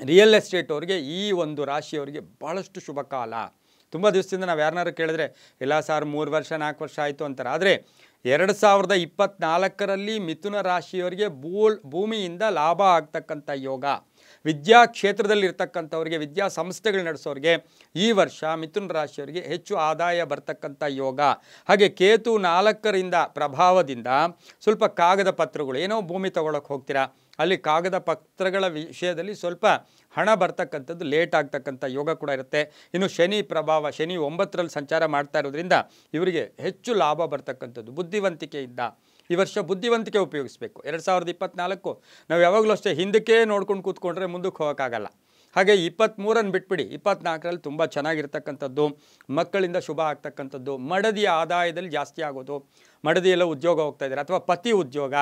ರಿಯಲ್ ಎಸ್ಟೇಟ್ ಅವರಿಗೆ ಈ ಒಂದು ರಾಶಿಯವರಿಗೆ ಭಾಳಷ್ಟು ಶುಭ ಕಾಲ. ತುಂಬ ದಿವಸದಿಂದ ನಾವು ಯಾರನ್ನಾರು ಕೇಳಿದ್ರೆ ಇಲ್ಲ ಸರ್ 3 ವರ್ಷ 4 ವರ್ಷ ಆಯಿತು ಅಂತಾರೆ. ಆದರೆ 2024ರಲ್ಲಿ ಮಿಥುನ ರಾಶಿಯವರಿಗೆ ಭೂಮಿಯಿಂದ ಲಾಭ ಆಗ್ತಕ್ಕಂಥ ಯೋಗ, ವಿದ್ಯಾ ಕ್ಷೇತ್ರದಲ್ಲಿರ್ತಕ್ಕಂಥವ್ರಿಗೆ, ವಿದ್ಯಾ ಸಂಸ್ಥೆಗಳು ನಡೆಸೋರಿಗೆ ಈ ವರ್ಷ ಮಿಥುನ ರಾಶಿಯವರಿಗೆ ಹೆಚ್ಚು ಆದಾಯ ಬರ್ತಕ್ಕಂಥ ಯೋಗ. ಹಾಗೆ ಕೇತು 4ರಿಂದ ಪ್ರಭಾವದಿಂದ ಸ್ವಲ್ಪ ಕಾಗದ ಪತ್ರಗಳು, ಏನೋ ಭೂಮಿ ತೊಗೊಳಕ್ಕೆ ಹೋಗ್ತೀರಾ, ಅಲ್ಲಿ ಕಾಗದ ಪತ್ರಗಳ ವಿಷಯದಲ್ಲಿ ಸ್ವಲ್ಪ ಹಣ ಬರ್ತಕ್ಕಂಥದ್ದು ಲೇಟ್ ಆಗ್ತಕ್ಕಂಥ ಯೋಗ ಕೂಡ ಇರುತ್ತೆ. ಇನ್ನು ಶನಿ ಪ್ರಭಾವ, ಶನಿ 9ರಲ್ಲಿ ಸಂಚಾರ ಮಾಡ್ತಾ ಇರೋದ್ರಿಂದ ಇವರಿಗೆ ಹೆಚ್ಚು ಲಾಭ ಬರ್ತಕ್ಕಂಥದ್ದು. ಬುದ್ಧಿವಂತಿಕೆಯಿಂದ ಈ ವರ್ಷ ಬುದ್ಧಿವಂತಿಕೆ ಉಪಯೋಗಿಸಬೇಕು. 2024 ನಾವು ಯಾವಾಗಲೂ ಅಷ್ಟೇ ಹಿಂದಕ್ಕೆ ನೋಡ್ಕೊಂಡು ಕೂತ್ಕೊಂಡ್ರೆ ಮುಂದಕ್ಕೆ ಹೋಗೋಕ್ಕಾಗಲ್ಲ. ಹಾಗೆ 23ರನ್ನು ಬಿಟ್ಬಿಡಿ, 24ರಲ್ಲಿ ತುಂಬ ಚೆನ್ನಾಗಿರ್ತಕ್ಕಂಥದ್ದು, ಮಕ್ಕಳಿಂದ ಶುಭ ಆಗ್ತಕ್ಕಂಥದ್ದು, ಮಡದಿಯ ಆದಾಯದಲ್ಲಿ ಜಾಸ್ತಿ ಆಗೋದು, ಮಡದಿಯೆಲ್ಲ ಉದ್ಯೋಗ ಹೋಗ್ತಾ ಇದ್ದಾರೆ ಅಥವಾ ಪತಿ ಉದ್ಯೋಗ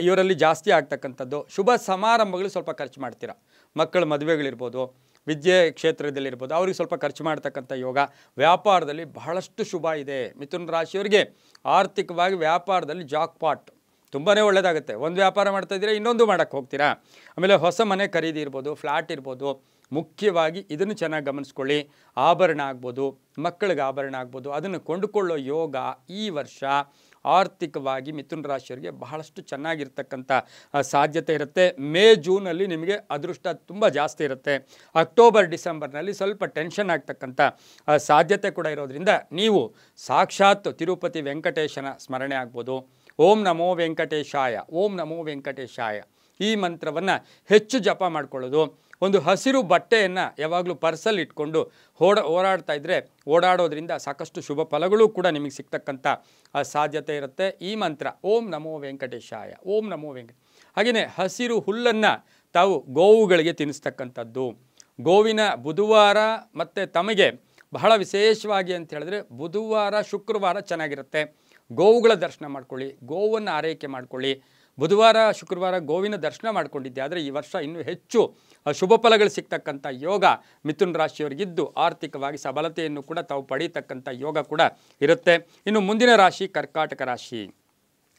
ಇವರಲ್ಲಿ ಜಾಸ್ತಿ ಆಗ್ತಕ್ಕಂಥದ್ದು. ಶುಭ ಸಮಾರಂಭಗಳು ಸ್ವಲ್ಪ ಖರ್ಚು ಮಾಡ್ತೀರಾ, ಮಕ್ಕಳ ಮದುವೆಗಳಿರ್ಬೋದು, ವಿದ್ಯೆ ಕ್ಷೇತ್ರದಲ್ಲಿರ್ಬೋದು, ಅವ್ರಿಗೆ ಸ್ವಲ್ಪ ಖರ್ಚು ಮಾಡ್ತಕ್ಕಂಥ ಯೋಗ. ವ್ಯಾಪಾರದಲ್ಲಿ ಬಹಳಷ್ಟು ಶುಭ ಇದೆ. ಮಿಥುನ ರಾಶಿಯವರಿಗೆ ಆರ್ಥಿಕವಾಗಿ ವ್ಯಾಪಾರದಲ್ಲಿ ಜಾಕ್ಪಾಟ್ ತುಂಬಾ ಒಳ್ಳೆಯದಾಗುತ್ತೆ. ಒಂದು ವ್ಯಾಪಾರ ಮಾಡ್ತಾಯಿದ್ದೀರಾ, ಇನ್ನೊಂದು ಮಾಡೋಕ್ಕೆ ಹೋಗ್ತೀರಾ. ಆಮೇಲೆ ಹೊಸ ಮನೆ ಖರೀದಿ ಇರ್ಬೋದು, ಫ್ಲ್ಯಾಟ್ ಇರ್ಬೋದು. ಮುಖ್ಯವಾಗಿ ಇದನ್ನು ಚೆನ್ನಾಗಿ ಗಮನಿಸ್ಕೊಳ್ಳಿ. ಆಭರಣ ಆಗ್ಬೋದು, ಮಕ್ಕಳಿಗೆ ಆಭರಣ ಆಗ್ಬೋದು, ಅದನ್ನು ಕೊಂಡುಕೊಳ್ಳೋ ಯೋಗ ಈ ವರ್ಷ ಆರ್ಥಿಕವಾಗಿ ಮಿಥುನ ರಾಶಿಯವರಿಗೆ ಬಹಳಷ್ಟು ಚೆನ್ನಾಗಿರ್ತಕ್ಕಂಥ ಸಾಧ್ಯತೆ ಇರುತ್ತೆ. ಮೇ ಜೂನಲ್ಲಿ ನಿಮಗೆ ಅದೃಷ್ಟ ತುಂಬ ಜಾಸ್ತಿ ಇರುತ್ತೆ. ಅಕ್ಟೋಬರ್ ಡಿಸೆಂಬರ್ನಲ್ಲಿ ಸ್ವಲ್ಪ ಟೆನ್ಷನ್ ಆಗ್ತಕ್ಕಂಥ ಸಾಧ್ಯತೆ ಕೂಡ ಇರೋದ್ರಿಂದ ನೀವು ಸಾಕ್ಷಾತ್ ತಿರುಪತಿ ವೆಂಕಟೇಶನ ಸ್ಮರಣೆ ಆಗ್ಬೋದು. ಓಂ ನಮೋ ವೆಂಕಟೇಶಾಯ, ಓಂ ನಮೋ ವೆಂಕಟೇಶಾಯ ಈ ಮಂತ್ರವನ್ನು ಹೆಚ್ಚು ಜಪ ಮಾಡ್ಕೊಳ್ಳೋದು. ಒಂದು ಹಸಿರು ಬಟ್ಟೆಯನ್ನು ಯಾವಾಗಲೂ ಪರ್ಸಲ್ಲಿ ಇಟ್ಕೊಂಡು ಓಡಾಡ್ತಾ ಇದ್ದರೆ ಓಡಾಡೋದ್ರಿಂದ ಸಾಕಷ್ಟು ಶುಭ ಫಲಗಳು ಕೂಡ ನಿಮಗೆ ಸಿಗ್ತಕ್ಕಂಥ ಸಾಧ್ಯತೆ ಇರುತ್ತೆ. ಈ ಮಂತ್ರ ಓಂ ನಮೋ ವೆಂಕಟೇಶಾಯ, ಓಂ ನಮೋ ಹಾಗೆಯೇ ಹಸಿರು ಹುಲ್ಲನ್ನು ತಾವು ಗೋವುಗಳಿಗೆ ತಿನ್ನಿಸ್ತಕ್ಕಂಥದ್ದು. ಗೋವಿನ ಬುಧವಾರ ಮತ್ತು ತಮಗೆ ಬಹಳ ವಿಶೇಷವಾಗಿ ಅಂತ ಹೇಳಿದ್ರೆ ಬುಧವಾರ ಶುಕ್ರವಾರ ಚೆನ್ನಾಗಿರುತ್ತೆ. ಗೋವುಗಳ ದರ್ಶನ ಮಾಡ್ಕೊಳ್ಳಿ, ಗೋವನ್ನು ಆರೈಕೆ ಮಾಡ್ಕೊಳ್ಳಿ. ಬುಧವಾರ ಶುಕ್ರವಾರ ಗೋವಿನ ದರ್ಶನ ಮಾಡ್ಕೊಂಡಿದ್ದೆ ಆದರೆ ಈ ವರ್ಷ ಇನ್ನೂ ಹೆಚ್ಚು ಶುಭ ಫಲಗಳು ಸಿಗ್ತಕ್ಕಂಥ ಯೋಗ ಮಿಥುನ ರಾಶಿಯವರಿಗಿದ್ದು ಆರ್ಥಿಕವಾಗಿ ಸಬಲತೆಯನ್ನು ಕೂಡ ತಾವು ಪಡೀತಕ್ಕಂಥ ಯೋಗ ಕೂಡ ಇರುತ್ತೆ. ಇನ್ನು ಮುಂದಿನ ರಾಶಿ ಕರ್ಕಾಟಕ ರಾಶಿ.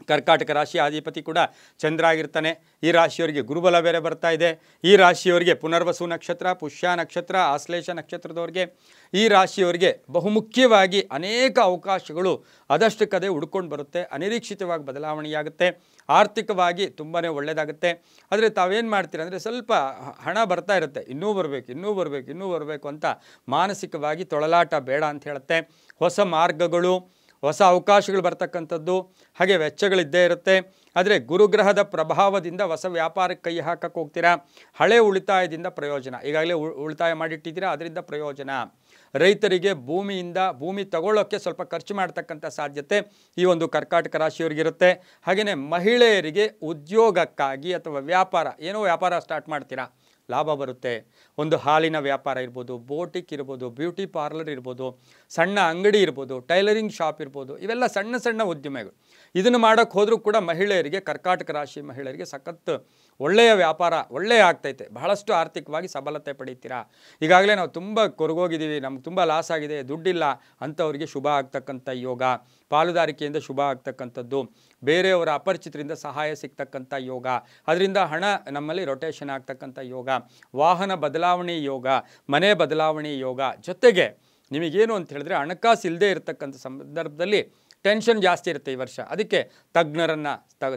ಕರ್ಕಾಟಕ ರಾಶಿ ಅಧಿಪತಿ ಕೂಡ ಚಂದ್ರ ಆಗಿರ್ತಾನೆ. ಈ ರಾಶಿಯವರಿಗೆ ಗುರುಬಲ ಬೇರೆ ಬರ್ತಾ ಇದೆ. ಈ ರಾಶಿಯವರಿಗೆ ಪುನರ್ವಸು ನಕ್ಷತ್ರ, ಪುಷ್ಯ ನಕ್ಷತ್ರ, ಆಶ್ಲೇಷ ನಕ್ಷತ್ರದವ್ರಿಗೆ, ಈ ರಾಶಿಯವರಿಗೆ ಬಹುಮುಖ್ಯವಾಗಿ ಅನೇಕ ಅವಕಾಶಗಳು ಅದಷ್ಟಕ್ಕದೇ ಹುಡ್ಕೊಂಡು ಬರುತ್ತೆ. ಅನಿರೀಕ್ಷಿತವಾಗಿ ಬದಲಾವಣೆಯಾಗುತ್ತೆ. ಆರ್ಥಿಕವಾಗಿ ತುಂಬಾ ಒಳ್ಳೆಯದಾಗುತ್ತೆ. ಆದರೆ ತಾವೇನು ಮಾಡ್ತೀರ ಅಂದರೆ ಸ್ವಲ್ಪ ಹಣ ಬರ್ತಾ ಇರುತ್ತೆ, ಇನ್ನೂ ಬರಬೇಕು ಅಂತ ಮಾನಸಿಕವಾಗಿ ತೊಳಲಾಟ ಬೇಡ ಅಂತ ಹೇಳುತ್ತೆ. ಹೊಸ ಮಾರ್ಗಗಳು, ಹೊಸ ಅವಕಾಶಗಳು ಬರ್ತಕ್ಕಂಥದ್ದು, ಹಾಗೆ ವೆಚ್ಚಗಳಿದ್ದೇ ಇರುತ್ತೆ. ಆದರೆ ಗುರುಗ್ರಹದ ಪ್ರಭಾವದಿಂದ ಹೊಸ ವ್ಯಾಪಾರಕ್ಕೆ ಕೈ ಹಾಕಕ್ಕೆ ಹೋಗ್ತೀರಾ. ಹಳೆ ಉಳಿತಾಯದಿಂದ ಪ್ರಯೋಜನ, ಈಗಾಗಲೇ ಉಳಿತಾಯ ಮಾಡಿಟ್ಟಿದ್ದೀರಾ, ಅದರಿಂದ ಪ್ರಯೋಜನ. ರೈತರಿಗೆ ಭೂಮಿ ತಗೊಳ್ಳೋಕ್ಕೆ ಸ್ವಲ್ಪ ಖರ್ಚು ಮಾಡ್ತಕ್ಕಂಥ ಸಾಧ್ಯತೆ ಈ ಒಂದು ಕರ್ಕಾಟಕ ರಾಶಿಯವರಿಗಿರುತ್ತೆ. ಹಾಗೆಯೇ ಮಹಿಳೆಯರಿಗೆ ಉದ್ಯೋಗಕ್ಕಾಗಿ ಅಥವಾ ವ್ಯಾಪಾರ ಸ್ಟಾರ್ಟ್ ಮಾಡ್ತೀರಾ, ಲಾಭ ಬರುತ್ತೆ. ಒಂದು ಹಾಲಿನ ವ್ಯಾಪಾರ ಇರ್ಬೋದು, ಬೋಟಿಕ್ ಇರ್ಬೋದು, ಬ್ಯೂಟಿ ಪಾರ್ಲರ್ ಇರ್ಬೋದು, ಸಣ್ಣ ಅಂಗಡಿ ಇರ್ಬೋದು, ಟೈಲರಿಂಗ್ ಶಾಪ್ ಇರ್ಬೋದು, ಇವೆಲ್ಲ ಸಣ್ಣ ಸಣ್ಣ ಉದ್ಯಮಗಳು. ಇದನ್ನು ಮಾಡೋಕ್ಕೆ ಹೋದರೂ ಕೂಡ ಮಹಿಳೆಯರಿಗೆ, ಕರ್ಕಾಟಕ ರಾಶಿ ಮಹಿಳೆಯರಿಗೆ ಸಖತ್ ಒಳ್ಳೆಯ ವ್ಯಾಪಾರ ಆಗ್ತೈತೆ. ಬಹಳಷ್ಟು ಆರ್ಥಿಕವಾಗಿ ಸಬಲತೆ ಪಡೀತೀರಾ. ಈಗಾಗಲೇ ನಾವು ತುಂಬ ಕೊರಗೋಗಿದ್ದೀವಿ, ನಮ್ಗೆ ತುಂಬ ಲಾಸ್ ಆಗಿದೆ, ದುಡ್ಡಿಲ್ಲ ಅಂಥವ್ರಿಗೆ ಶುಭ ಆಗ್ತಕ್ಕಂಥ ಯೋಗ. ಪಾಲುದಾರಿಕೆಯಿಂದ ಶುಭ ಆಗ್ತಕ್ಕಂಥದ್ದು, ಬೇರೆಯವರ ಅಪರಿಚಿತರಿಂದ ಸಹಾಯ ಸಿಗ್ತಕ್ಕಂಥ ಯೋಗ, ಅದರಿಂದ ಹಣ ನಮ್ಮಲ್ಲಿ ರೊಟೇಷನ್ ಆಗ್ತಕ್ಕಂಥ ಯೋಗ, ವಾಹನ ಬದಲಾವಣೆ ಯೋಗ, ಮನೆ ಬದಲಾವಣೆ ಯೋಗ. ಜೊತೆಗೆ ನಿಮಗೇನು ಅಂತ ಹೇಳಿದ್ರೆ ಹಣಕಾಸು ಇಲ್ಲದೆ ಇರತಕ್ಕಂಥ ಸಂದರ್ಭದಲ್ಲಿ ಟೆನ್ಷನ್ ಜಾಸ್ತಿ ಇರುತ್ತೆ ಈ ವರ್ಷ. ಅದಕ್ಕೆ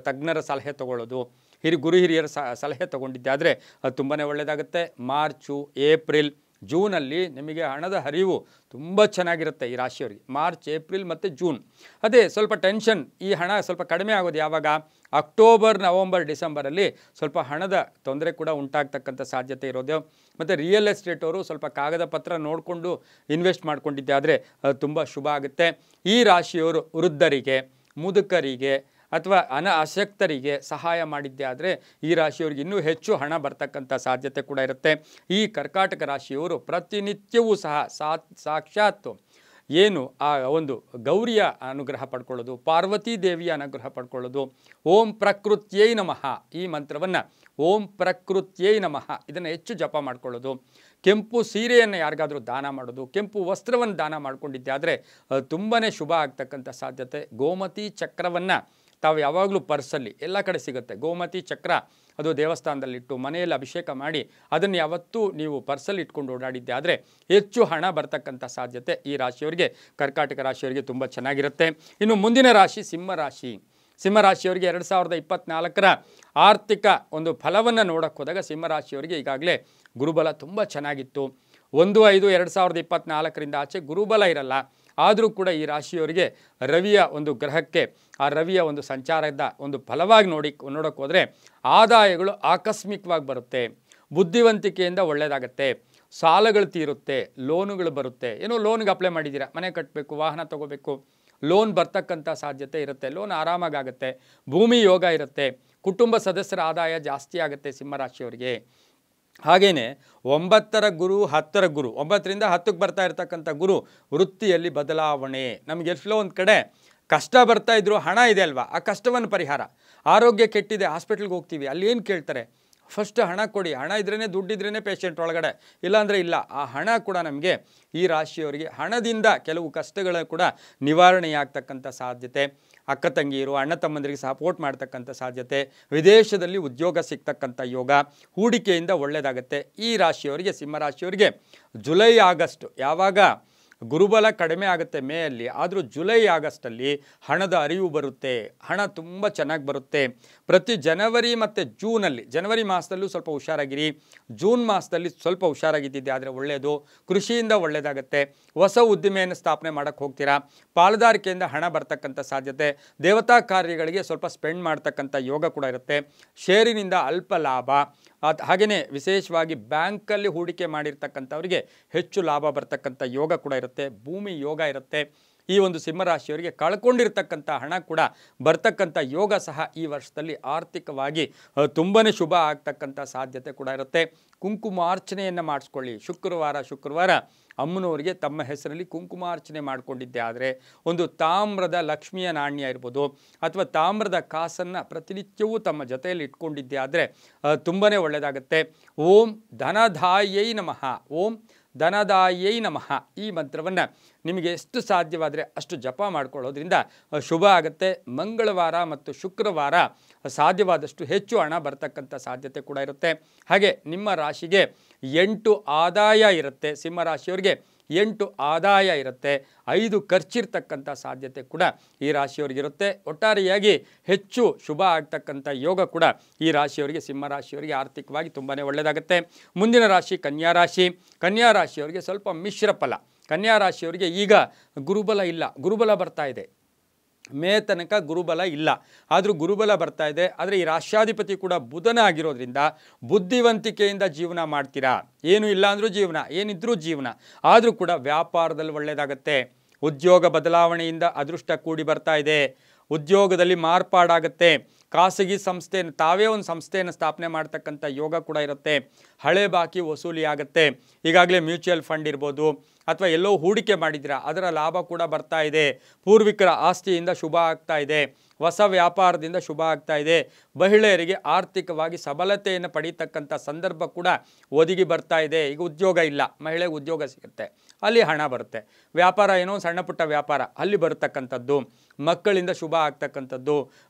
ತಜ್ಞರ ಸಲಹೆ ತಗೊಳ್ಳೋದು, ಗುರು ಹಿರಿಯರ ಸಲಹೆ ತಗೊಂಡಿದ್ದೆ ಆದರೆ ಅದು ತುಂಬಾ ಒಳ್ಳೆಯದಾಗುತ್ತೆ. ಮಾರ್ಚು, ಏಪ್ರಿಲ್, ಜೂನಲ್ಲಿ ನಿಮಗೆ ಹಣದ ಹರಿವು ತುಂಬ ಚೆನ್ನಾಗಿರುತ್ತೆ ಈ ರಾಶಿಯವರಿಗೆ. ಮಾರ್ಚ್, ಏಪ್ರಿಲ್ ಮತ್ತು ಜೂನ್ ಅದೇ ಸ್ವಲ್ಪ ಟೆನ್ಷನ್. ಈ ಹಣ ಸ್ವಲ್ಪ ಕಡಿಮೆ ಆಗೋದು ಯಾವಾಗ? ಅಕ್ಟೋಬರ್, ನವಂಬರ್, ಡಿಸೆಂಬರಲ್ಲಿ ಸ್ವಲ್ಪ ಹಣದ ತೊಂದರೆ ಕೂಡ ಉಂಟಾಗ್ತಕ್ಕಂಥ ಸಾಧ್ಯತೆ ಇರೋದು. ಮತ್ತು ರಿಯಲ್ ಎಸ್ಟೇಟ್ ಅವರು ಸ್ವಲ್ಪ ಕಾಗದ ಪತ್ರ ನೋಡಿಕೊಂಡು ಇನ್ವೆಸ್ಟ್ ಮಾಡ್ಕೊಂಡಿದ್ದೆ ಆದರೆ ತುಂಬ ಶುಭ ಆಗುತ್ತೆ. ಈ ರಾಶಿಯವರು ವೃದ್ಧರಿಗೆ, ಮುದುಕರಿಗೆ ಅಥವಾ ಅಶಕ್ತರಿಗೆ ಸಹಾಯ ಮಾಡಿದ್ದೆ ಆದರೆ ಈ ರಾಶಿಯವರಿಗೆ ಇನ್ನೂ ಹೆಚ್ಚು ಹಣ ಬರ್ತಕ್ಕಂಥ ಸಾಧ್ಯತೆ ಕೂಡ ಇರುತ್ತೆ. ಈ ಕರ್ಕಾಟಕ ರಾಶಿಯವರು ಪ್ರತಿನಿತ್ಯವೂ ಸಹ ಸಾಕ್ಷಾತ್ ಏನು ಆ ಒಂದು ಗೌರಿಯ ಅನುಗ್ರಹ ಪಡ್ಕೊಳ್ಳೋದು, ಪಾರ್ವತೀ ದೇವಿಯ ಅನುಗ್ರಹ ಪಡ್ಕೊಳ್ಳೋದು, ಓಂ ಪ್ರಕೃತ್ಯೈ ನಮಃ ಈ ಮಂತ್ರವನ್ನು, ಓಂ ಪ್ರಕೃತ್ಯೈ ನಮಃ ಇದನ್ನು ಹೆಚ್ಚು ಜಪ ಮಾಡ್ಕೊಳ್ಳೋದು. ಕೆಂಪು ಸೀರೆಯನ್ನು ಯಾರಿಗಾದರೂ ದಾನ ಮಾಡೋದು, ಕೆಂಪು ವಸ್ತ್ರವನ್ನು ದಾನ ಮಾಡ್ಕೊಂಡಿದ್ದೆ ಆದರೆ ತುಂಬಾ ಶುಭ ಆಗ್ತಕ್ಕಂಥ ಸಾಧ್ಯತೆ. ಗೋಮತಿ ಚಕ್ರವನ್ನು ತಾವು ಯಾವಾಗಲೂ ಪರ್ಸಲ್ಲಿ ಎಲ್ಲ ಕಡೆ ಸಿಗುತ್ತೆ. ಗೋಮತಿ ಚಕ್ರ ಅದು ದೇವಸ್ಥಾನದಲ್ಲಿಟ್ಟು ಮನೆಯಲ್ಲಿ ಅಭಿಷೇಕ ಮಾಡಿ ಅದನ್ನು ಯಾವತ್ತೂ ನೀವು ಪರ್ಸಲ್ಲಿ ಇಟ್ಕೊಂಡು ಓಡಾಡಿದ್ದೆ ಆದರೆ ಹೆಚ್ಚು ಹಣ ಬರ್ತಕ್ಕಂಥ ಸಾಧ್ಯತೆ ಈ ರಾಶಿಯವರಿಗೆ, ಕರ್ಕಾಟಕ ರಾಶಿಯವರಿಗೆ ತುಂಬ ಚೆನ್ನಾಗಿರುತ್ತೆ. ಇನ್ನು ಮುಂದಿನ ರಾಶಿ ಸಿಂಹರಾಶಿ. ಸಿಂಹರಾಶಿಯವರಿಗೆ 2024ರ ಆರ್ಥಿಕ ಒಂದು ಫಲವನ್ನು ನೋಡೋಕ್ಕೆ ಹೋದಾಗ ಸಿಂಹರಾಶಿಯವರಿಗೆ ಈಗಾಗಲೇ ಗುರುಬಲ ತುಂಬ ಚೆನ್ನಾಗಿತ್ತು. 1/5/2024ರಿಂದ ಆಚೆ ಗುರುಬಲ ಇರಲ್ಲ. ಆದರೂ ಕೂಡ ಈ ರಾಶಿಯವರಿಗೆ ರವಿಯ ಒಂದು ಗ್ರಹಕ್ಕೆ, ಆ ರವಿಯ ಒಂದು ಸಂಚಾರದ ಒಂದು ಫಲವಾಗಿ ನೋಡೋಕ್ಕೆ ಹೋದರೆ ಆದಾಯಗಳು ಆಕಸ್ಮಿಕವಾಗಿ ಬರುತ್ತೆ. ಬುದ್ಧಿವಂತಿಕೆಯಿಂದ ಒಳ್ಳೆಯದಾಗತ್ತೆ. ಸಾಲಗಳು ತೀರುತ್ತೆ, ಲೋನುಗಳು ಬರುತ್ತೆ. ಏನೋ ಲೋನ್ಗೆ ಅಪ್ಲೈ ಮಾಡಿದ್ದೀರಾ, ಮನೆ ಕಟ್ಟಬೇಕು, ವಾಹನ ತೊಗೋಬೇಕು, ಲೋನ್ ಬರ್ತಕ್ಕಂಥ ಸಾಧ್ಯತೆ ಇರುತ್ತೆ. ಲೋನ್ ಆರಾಮಾಗುತ್ತೆ. ಭೂಮಿ ಯೋಗ ಇರುತ್ತೆ. ಕುಟುಂಬ ಸದಸ್ಯರ ಆದಾಯ ಜಾಸ್ತಿ ಆಗುತ್ತೆ ಸಿಂಹರಾಶಿಯವರಿಗೆ. ಹಾಗೆಯೇ 9ರ ಗುರು 10ರ ಗುರು, 9ರಿಂದ 10ಕ್ಕೆ ಬರ್ತಾ ಇರ್ತಕ್ಕಂಥ ಗುರು ವೃತ್ತಿಯಲ್ಲಿ ಬದಲಾವಣೆ. ನಮಗೆ ಎಲ್ಲೋ ಒಂದು ಕಡೆ ಕಷ್ಟ ಬರ್ತಾ ಇದ್ರು, ಹಣ ಇದೆ ಅಲ್ವಾ, ಆ ಕಷ್ಟವನ್ನು ಪರಿಹಾರ. ಆರೋಗ್ಯ ಕೆಟ್ಟಿದೆ, ಹಾಸ್ಪಿಟ್ಲ್ಗೆ ಹೋಗ್ತೀವಿ, ಅಲ್ಲಿ ಏನು ಕೇಳ್ತಾರೆ? ಫಸ್ಟ್ ಹಣ ಕೊಡಿ. ಹಣ ಇದ್ರೇ, ದುಡ್ಡಿದ್ರೇ ಪೇಷಂಟ್ ಒಳಗಡೆ, ಇಲ್ಲಾಂದರೆ ಇಲ್ಲ. ಆ ಹಣ ಕೂಡ ನಮಗೆ ಈ ರಾಶಿಯವರಿಗೆ ಹಣದಿಂದ ಕೆಲವು ಕಷ್ಟಗಳ ಕೂಡ ನಿವಾರಣೆಯಾಗ್ತಕ್ಕಂಥ ಸಾಧ್ಯತೆ. ಅಕ್ಕ ತಂಗಿಯರು, ಅಣ್ಣ ತಮ್ಮಂದರಿಗೆ ಸಪೋರ್ಟ್ ಮಾಡ್ತಕ್ಕಂಥ ಸಾಧ್ಯತೆ. ವಿದೇಶದಲ್ಲಿ ಉದ್ಯೋಗ ಸಿಗ್ತಕ್ಕಂಥ ಯೋಗ. ಹೂಡಿಕೆಯಿಂದ ಒಳ್ಳೆಯದಾಗುತ್ತೆ ಈ ರಾಶಿಯವರಿಗೆ, ಸಿಂಹರಾಶಿಯವರಿಗೆ. ಜುಲೈ ಆಗಸ್ಟ್ ಯಾವಾಗ ಗುರುಬಲ ಕಡಿಮೆ ಆಗುತ್ತೆ ಮೇಯಲ್ಲಿ, ಆದರೂ ಜುಲೈ ಆಗಸ್ಟಲ್ಲಿ ಹಣದ ಅರಿವು ಬರುತ್ತೆ. ಹಣ ತುಂಬ ಚೆನ್ನಾಗಿ ಬರುತ್ತೆ. ಪ್ರತಿ ಜನವರಿ ಮತ್ತು ಜೂನಲ್ಲಿ, ಜನವರಿ ಮಾಸದಲ್ಲೂ ಸ್ವಲ್ಪ ಹುಷಾರಾಗಿರಿ, ಜೂನ್ ಮಾಸದಲ್ಲಿ ಸ್ವಲ್ಪ ಹುಷಾರಾಗಿದ್ದಿದ್ದೆ ಆದರೆ ಒಳ್ಳೆಯದು. ಕೃಷಿಯಿಂದ ಒಳ್ಳೆಯದಾಗುತ್ತೆ. ಹೊಸ ಉದ್ದಿಮೆಯನ್ನು ಸ್ಥಾಪನೆ ಮಾಡೋಕ್ಕೆ ಹೋಗ್ತೀರಾ. ಪಾಲುದಾರಿಕೆಯಿಂದ ಹಣ ಬರ್ತಕ್ಕಂಥ ಸಾಧ್ಯತೆ. ದೇವತಾ ಕಾರ್ಯಗಳಿಗೆ ಸ್ವಲ್ಪ ಸ್ಪೆಂಡ್ ಮಾಡ್ತಕ್ಕಂಥ ಯೋಗ ಕೂಡ ಇರುತ್ತೆ. ಷೇರಿನಿಂದ ಅಲ್ಪ ಲಾಭ. ಹಾಗೆಯೇ ವಿಶೇಷವಾಗಿ ಬ್ಯಾಂಕಲ್ಲಿ ಹೂಡಿಕೆ ಮಾಡಿರ್ತಕ್ಕಂಥವರಿಗೆ ಹೆಚ್ಚು ಲಾಭ ಬರ್ತಕ್ಕಂಥ ಯೋಗ ಕೂಡ ಇರುತ್ತೆ. ಭೂಮಿ ಯೋಗ ಇರುತ್ತೆ. ಈ ಒಂದು ಸಿಂಹರಾಶಿಯವರಿಗೆ ಕಳ್ಕೊಂಡಿರ್ತಕ್ಕಂಥ ಹಣ ಕೂಡ ಬರ್ತಕ್ಕಂಥ ಯೋಗ ಸಹ ಈ ವರ್ಷದಲ್ಲಿ ಆರ್ಥಿಕವಾಗಿ ತುಂಬಾ ಶುಭ ಆಗ್ತಕ್ಕಂಥ ಸಾಧ್ಯತೆ ಕೂಡ ಇರುತ್ತೆ. ಕುಂಕುಮಾರ್ಚನೆಯನ್ನು ಮಾಡಿಸ್ಕೊಳ್ಳಿ. ಶುಕ್ರವಾರ ಅಮ್ಮನವರಿಗೆ ತಮ್ಮ ಹೆಸರಲ್ಲಿ ಕುಂಕುಮಾರ್ಚನೆ ಮಾಡಿಕೊಂಡಿದ್ದೆ ಆದರೆ ಒಂದು ತಾಮ್ರದ ಲಕ್ಷ್ಮಿಯ ನಾಣ್ಯ ಇರ್ಬೋದು ಅಥವಾ ತಾಮ್ರದ ಕಾಸನ್ನು ಪ್ರತಿನಿತ್ಯವೂ ತಮ್ಮ ಜೊತೆಯಲ್ಲಿ ಇಟ್ಕೊಂಡಿದ್ದೆ ಆದರೆ ತುಂಬಾ ಒಳ್ಳೆಯದಾಗುತ್ತೆ. ಓಂ ಧನಧಾಯೈ ನಮಃ, ಓಂ ಧನದಾಯೈ ನಮಃ ಈ ಮಂತ್ರವನ್ನು ನಿಮಗೆ ಎಷ್ಟು ಸಾಧ್ಯವಾದರೆ ಅಷ್ಟು ಜಪ ಮಾಡ್ಕೊಳ್ಳೋದ್ರಿಂದ ಶುಭ ಆಗುತ್ತೆ. ಮಂಗಳವಾರ ಮತ್ತು ಶುಕ್ರವಾರ ಸಾಧ್ಯವಾದಷ್ಟು ಹೆಚ್ಚು ಹಣ ಬರ್ತಕ್ಕಂಥ ಸಾಧ್ಯತೆ ಕೂಡ ಇರುತ್ತೆ. ಹಾಗೆ ನಿಮ್ಮ ರಾಶಿಗೆ 8 ಆದಾಯ ಇರುತ್ತೆ. ಸಿಂಹ ರಾಶಿಯವರಿಗೆ 8 ಆದಾಯ ಇರುತ್ತೆ, 5 ಖರ್ಚಿರ್ತಕ್ಕಂಥ ಸಾಧ್ಯತೆ ಕೂಡ ಈ ರಾಶಿಯವರಿಗಿರುತ್ತೆ. ಒಟ್ಟಾರೆಯಾಗಿ ಹೆಚ್ಚು ಶುಭ ಆಗ್ತಕ್ಕಂಥ ಯೋಗ ಕೂಡ ಈ ರಾಶಿಯವರಿಗೆ, ಸಿಂಹ ರಾಶಿಯವರಿಗೆ ಆರ್ಥಿಕವಾಗಿ ತುಂಬಾ ಒಳ್ಳೆಯದಾಗುತ್ತೆ. ಮುಂದಿನ ರಾಶಿ ಕನ್ಯಾ ರಾಶಿ. ಕನ್ಯಾ ರಾಶಿಯವರಿಗೆ ಸ್ವಲ್ಪ ಮಿಶ್ರ ಫಲ. ಕನ್ಯಾ ರಾಶಿಯವರಿಗೆ ಈಗ ಗುರುಬಲ ಇಲ್ಲ, ಗುರುಬಲ ಬರ್ತಾ ಇದೆ. ಮೇ ತನಕ ಗುರುಬಲ ಇಲ್ಲ, ಆದರೂ ಗುರುಬಲ ಬರ್ತಾ ಇದೆ. ಆದರೆ ಈ ರಾಶ್ಯಾಧಿಪತಿ ಕೂಡ ಬುಧನ ಆಗಿರೋದ್ರಿಂದ ಬುದ್ಧಿವಂತಿಕೆಯಿಂದ ಜೀವನ ಮಾಡ್ತೀರಾ. ಏನು ಇಲ್ಲ ಅಂದರೂ ಜೀವನ, ಏನಿದ್ರೂ ಜೀವನ. ಆದರೂ ಕೂಡ ವ್ಯಾಪಾರದಲ್ಲಿ ಒಳ್ಳೆಯದಾಗತ್ತೆ. ಉದ್ಯೋಗ ಬದಲಾವಣೆಯಿಂದ ಅದೃಷ್ಟ ಕೂಡಿ ಬರ್ತಾ ಇದೆ. ಉದ್ಯೋಗದಲ್ಲಿ ಮಾರ್ಪಾಡಾಗುತ್ತೆ. ಖಾಸಗಿ ಸಂಸ್ಥೆ, ತಾವೇ ಒಂದು ಸಂಸ್ಥೆಯನ್ನು ಸ್ಥಾಪನೆ ಮಾಡ್ತಕ್ಕಂಥ ಯೋಗ ಕೂಡ ಇರುತ್ತೆ. ಹಳೆ ಬಾಕಿ ವಸೂಲಿ ಆಗುತ್ತೆ. ಈಗಾಗಲೇ ಮ್ಯೂಚುವಲ್ ಫಂಡ್ ಇರ್ಬೋದು ಅಥವಾ ಎಲ್ಲೋ ಹೂಡಿಕೆ ಮಾಡಿದ್ದೀರಾ, ಅದರ ಲಾಭ ಕೂಡ ಬರ್ತಾ ಇದೆ. ಪೂರ್ವಿಕರ ಆಸ್ತಿಯಿಂದ ಶುಭ ಆಗ್ತಾ ಇದೆ. ಹೊಸ ವ್ಯಾಪಾರದಿಂದ ಶುಭ ಆಗ್ತಾ ಇದೆ. ಮಹಿಳೆಯರಿಗೆ ಆರ್ಥಿಕವಾಗಿ ಸಬಲತೆಯನ್ನು ಪಡೀತಕ್ಕಂಥ ಸಂದರ್ಭ ಕೂಡ ಒದಗಿ ಬರ್ತಾ ಇದೆ. ಈಗ ಉದ್ಯೋಗ ಇಲ್ಲ, ಮಹಿಳೆಗೆ ಉದ್ಯೋಗ ಸಿಗುತ್ತೆ, ಅಲ್ಲಿ ಹಣ ಬರುತ್ತೆ. ವ್ಯಾಪಾರ ಏನೋ ಸಣ್ಣ ಪುಟ್ಟ ವ್ಯಾಪಾರ, ಅಲ್ಲಿ ಬರ್ತಕ್ಕಂಥದ್ದು. ಮಕ್ಕಳಿಂದ ಶುಭ ಆಗ್ತಕ್ಕಂಥದ್ದು.